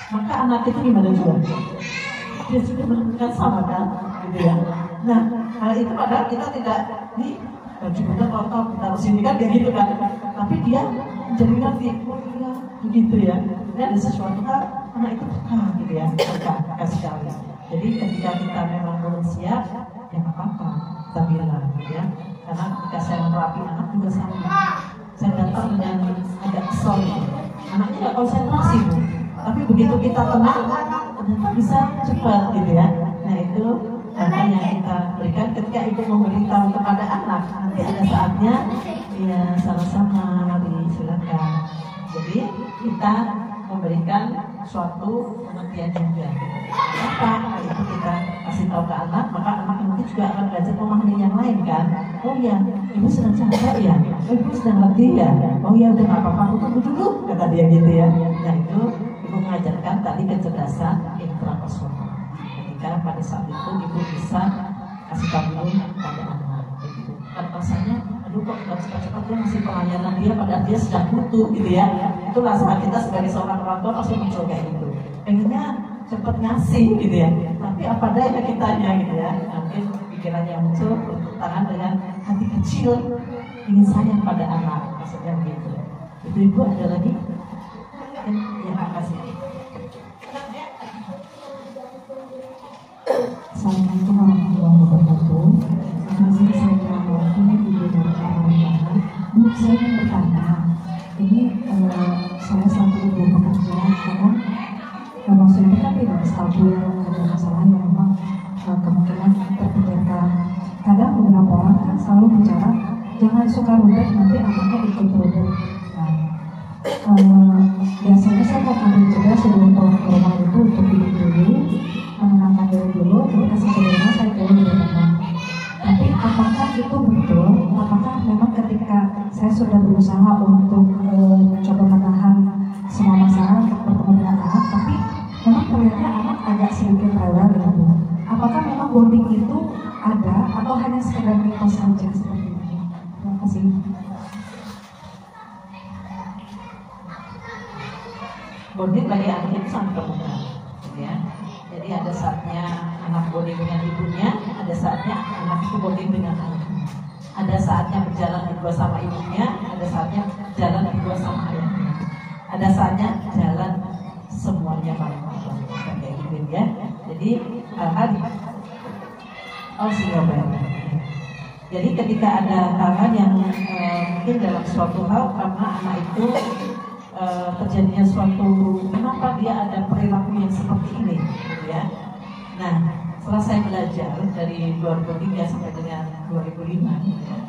maka anak itu gimana juga? Dia sudah melakukan sama kan, gitu ya. Nah, hal itu padahal kita tidak di baju kotor kotor kita taruh sini kan kayak gitu kan. Tapi dia jadi ngerti, oh iya begitu ya. Ini ada sesuatu hal anak itu peka gitu ya, peka sekali. Jadi ketika kita memang belum siap, ya nggak apa-apa, kita bilang gitu ya. Karena ketika saya merapi anak juga sama, saya datang dengan agak kesel, anaknya nggak konsentrasi bu, tapi begitu kita tenang, ternyata bisa cepat gitu ya. Nah itu apa yang kita berikan ketika ibu memberitahu kepada anak, nanti ada saatnya, ya sama-sama, mari silakan. Jadi kita memberikan suatu pengertian juga. Apa itu kita kasih tahu ke anak, maka anak nanti juga akan belajar memahami yang lain kan. Oh ya, ibu sedang capek ya, oh, ibu sedang letih ya, oh ya udah nggak apa-apa, aku tunggu dulu, kata dia gitu ya. Nah itu ibu mengajarkan tadi kecerdasan intrapersonal. Ketika pada saat itu ibu bisa kasih tahu pada anak, gitu. Kan rasanya, aduh kok nggak cepat-cepat dia masih pelayanan dia, padahal dia sedang butuh gitu ya. Itu rasa kita sebagai seorang orang tua pasti muncul kayak gitu. Pengennya cepat ngasih gitu ya, tapi apa daya kitanya gitu ya. Mungkin pikirannya muncul bertentangan dengan hati kecil ingin sayang pada anak, maksudnya begitu. Itu ibu ada lagi? Ya makasih. Assalamualaikum warahmatullahi wabarakatuh. Masih saya mewakili ibu dari Kalimantan. Bu, saya ingin bertanya. Ini saya satu ibu pekerja, karena maksudnya kan tidak stabil, ada masalah yang memang kemungkinan terpikirkan. Kadang beberapa orang kan selalu bicara jangan suka rubet, nanti anaknya ikut rubet. Nah, biasanya saya mau ambil jeda sebelum pulang ke rumah itu untuk duduk dulu, menenangkan diri dulu, terus kasih ke rumah saya dulu di rumah. Tapi apakah itu betul? Apakah memang ketika saya sudah berusaha untuk mencoba menahan semua masalah untuk bertemu dengan anak, tapi memang ternyata anak agak sedikit rewel gitu. Apakah memang bonding itu ada atau hanya sekedar mitos saja seperti ini? Terima kasih. Bonding bagi anak itu sangat terbuka, ya. Jadi ada saatnya anak bonding dengan ibunya, ada saatnya anak itu bonding dengan ayahnya. Ada saatnya berjalan berdua sama ibunya, ada saatnya jalan berdua sama ayahnya. Ada saatnya jalan semuanya bareng-bareng, kayak gitu ya. Jadi hal-hal jadi ketika ada hal-hal yang mungkin dalam suatu hal karena anak itu terjadinya suatu, kenapa dia ada perilaku yang seperti ini gitu ya. Nah setelah saya belajar dari 2003 sampai dengan 2005 gitu ya,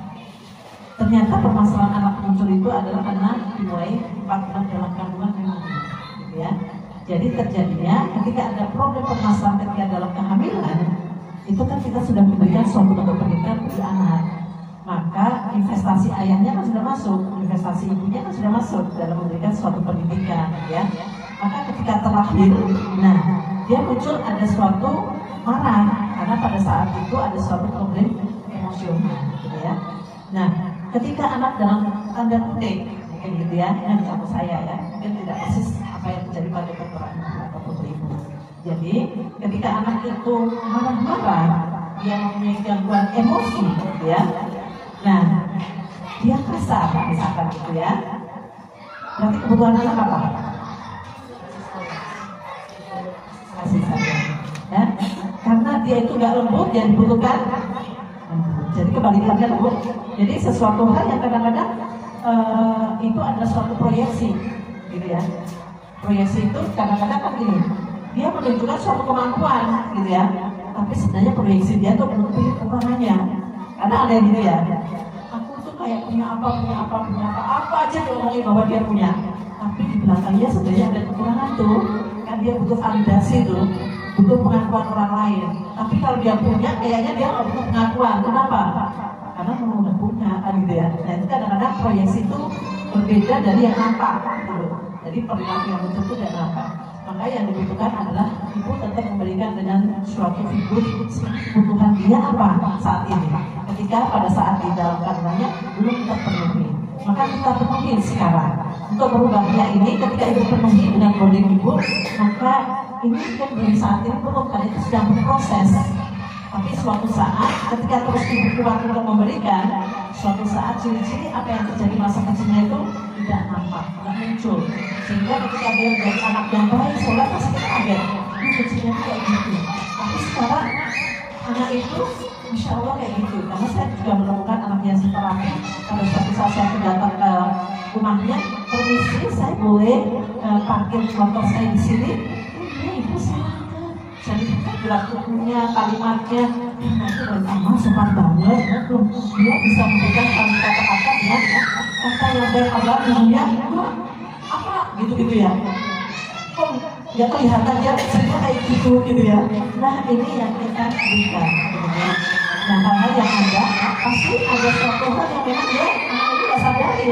ternyata permasalahan anak muncul itu adalah karena dimulai 4 bulan dalam kandungan memang gitu ya. Jadi terjadinya ketika ada problem permasalahan ketika dalam kehamilan, itu kan kita sudah memberikan suatu bentuk pendidikan bagi anak. Maka investasi ayahnya kan sudah masuk, investasi ibunya kan sudah masuk dalam memberikan suatu pendidikan, ya. Maka ketika terlahir, nah dia muncul ada suatu marah karena pada saat itu ada suatu problem emosional, gitu ya. Nah, ketika anak dalam tanda kutip, mungkin gitu ya, yang sama saya ya, mungkin tidak persis apa yang terjadi pada dokter atau putri ibu. Jadi ketika anak itu marah-marah, dia mempunyai gangguan emosi, gitu ya. Nah, dia kasar, misalkan gitu ya. Berarti kebutuhan anak apa? Kasih sayang, ya. Karena dia itu nggak lembut, dia dibutuhkan. Jadi kebalikannya lembut. Jadi sesuatu hal yang kadang-kadang itu adalah suatu proyeksi. gitu ya. Proyeksi itu kadang-kadang kan gini, dia menunjukkan suatu kemampuan gitu ya, tapi sebenarnya proyeksi dia tuh menutupi kekurangannya. Karena ada yang gitu ya, aku tuh kayak punya apa aja diomongin bahwa dia punya, tapi di belakangnya sebenarnya ada kekurangan tuh, kan dia butuh validasi tuh, butuh pengakuan orang lain. Tapi kalau dia punya, kayaknya dia nggak butuh pengakuan. Kenapa? Karena memang udah punya kan gitu ya. Nah itu kadang-kadang proyeksi itu berbeda dari yang nampak gitu. Jadi perilaku yang muncul itu tidak nampak. Maka yang dibutuhkan adalah ibu tetap memberikan dengan suatu figur kebutuhan dia apa saat ini. Ketika pada saat di dalam kandungannya belum terpenuhi, maka kita penuhi sekarang. Untuk berubahnya ini ketika ibu penuhi dengan bonding ibu, maka ini kan dari saat ini belum, karena itu sedang berproses. Tapi suatu saat ketika terus ibu kuat untuk memberikan, suatu saat ciri-ciri apa yang terjadi masa kecilnya itu tidak nampak, tidak muncul. Sehingga ketika dia menjadi anak yang baik, sholat pasti kita kaget, kecilnya kayak gitu. Tapi sekarang anak itu insya Allah kayak gitu. Karena saya juga menemukan anak yang terapi. Pada suatu saat saya datang ke rumahnya, permisi saya boleh parkir motor saya di sini? Ibu salah. Jadi gerak tubuhnya, kalimatnya, itu sama sopan banget. Dia bisa memberikan kata-kata yang kata yang baik adalah ibunya apa gitu ya. Kok nggak kelihatan dia cerita kayak gitu ya. Nah ini yang kita berikan. Nah hal-hal yang ada pasti ada suatu hal yang memang dia nggak sadari.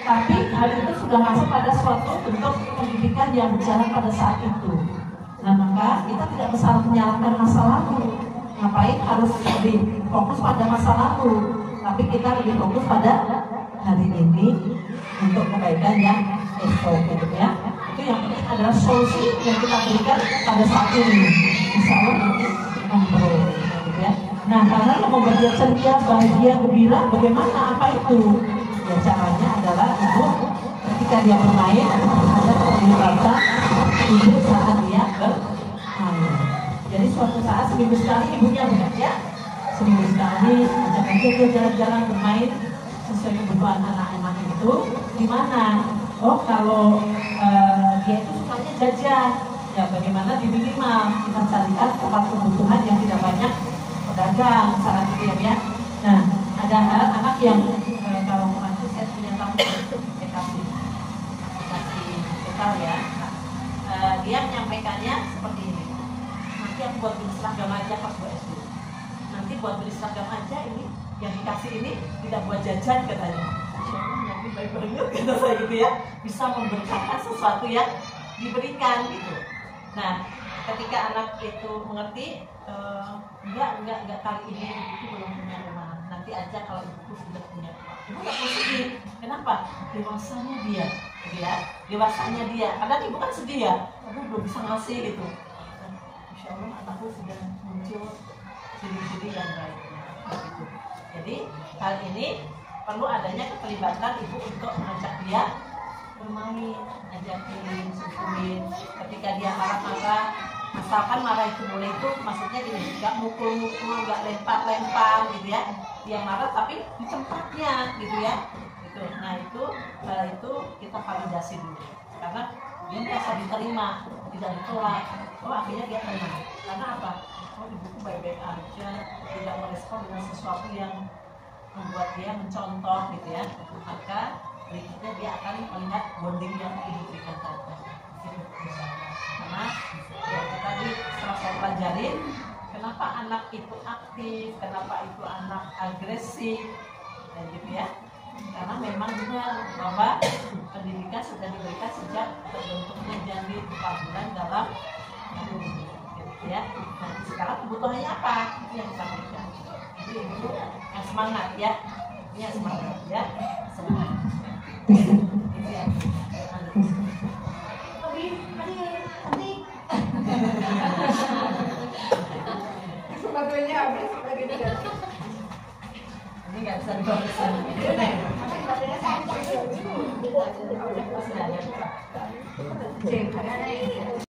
Tapi hal itu sudah masuk pada suatu bentuk pendidikan yang berjalan pada saat itu. Nah maka kita tidak bisa menyalahkan masa lalu. Ngapain harus lebih fokus pada masa lalu, tapi kita lebih fokus pada hari ini untuk kebaikan yang esok gitu ya. Itu yang penting adalah solusi yang kita berikan pada saat ini. Insya Allah nanti kontrol gitu ya. Nah karena yang membuat dia ceria, bahagia, gembira, bagaimana apa itu? Ya caranya adalah ibu ketika dia bermain ada keterlibatan ibu saat dia bermain. Jadi suatu saat seminggu sekali ibunya bekerja, seminggu sekali ajak aja dia jalan-jalan bermain sesuai kebutuhan anak-anak itu. Di mana? Oh kalau dia itu sukanya jajan, ya bagaimana di minimal kita carikan tempat kebutuhan yang tidak banyak pedagang, saran gitu ya. Nah ada anak yang kalau nanti saya punya tamu kasih bekal ya. Dia menyampaikannya seperti ini. Nanti aku buat beli seragam aja pas gue SD. Nanti buat beli seragam aja ini yang dikasih ini tidak buat jajan katanya. Nanti baik banget kata saya gitu ya. Bisa memberitakan sesuatu yang diberikan gitu. Nah ketika anak itu mengerti, enggak kali ini ibuku belum punya rumah. Nanti aja kalau ibuku sudah punya rumah. Ibu nggak perlu sedih. Kenapa? Dewasanya dia, ya. Dewasanya dia. Kadang ibu kan sedih ya. Aduh belum bisa ngasih gitu. Insya Allah anakku sudah muncul ciri-ciri yang baiknya. Gitu. Jadi hal ini perlu adanya keterlibatan ibu untuk mengajak dia bermain, ajakin, susuin. Ketika dia marah-marah, misalkan marah itu boleh itu maksudnya gini, nggak mukul-mukul, nggak lempar-lempar gitu ya. Dia marah tapi di tempatnya gitu ya. Gitu. Nah itu kita validasi dulu. Karena dia merasa diterima, tidak ditolak. Oh akhirnya dia tenang. Karena apa? Oh ibuku baik-baik aja, tidak merespon dengan sesuatu yang membuat dia mencontoh gitu ya. Maka berikutnya dia akan melihat bonding yang ibu berikan tadi. Karena ya, tadi setelah saya pelajarin kenapa anak itu aktif, kenapa itu anak agresif, dan gitu ya. Karena memang benar bahwa pendidikan sudah diberikan sejak terbentuknya janin 4 bulan dalam kandung, gitu ya. Nah sekarang kebutuhannya apa? Itu yang disampaikan. Jadi ibu yang semangat ya, ini yang semangat ya, semangat. Itu ya. Sebagainya habis sebagainya. Ini nggak bisa dibarusan. Ini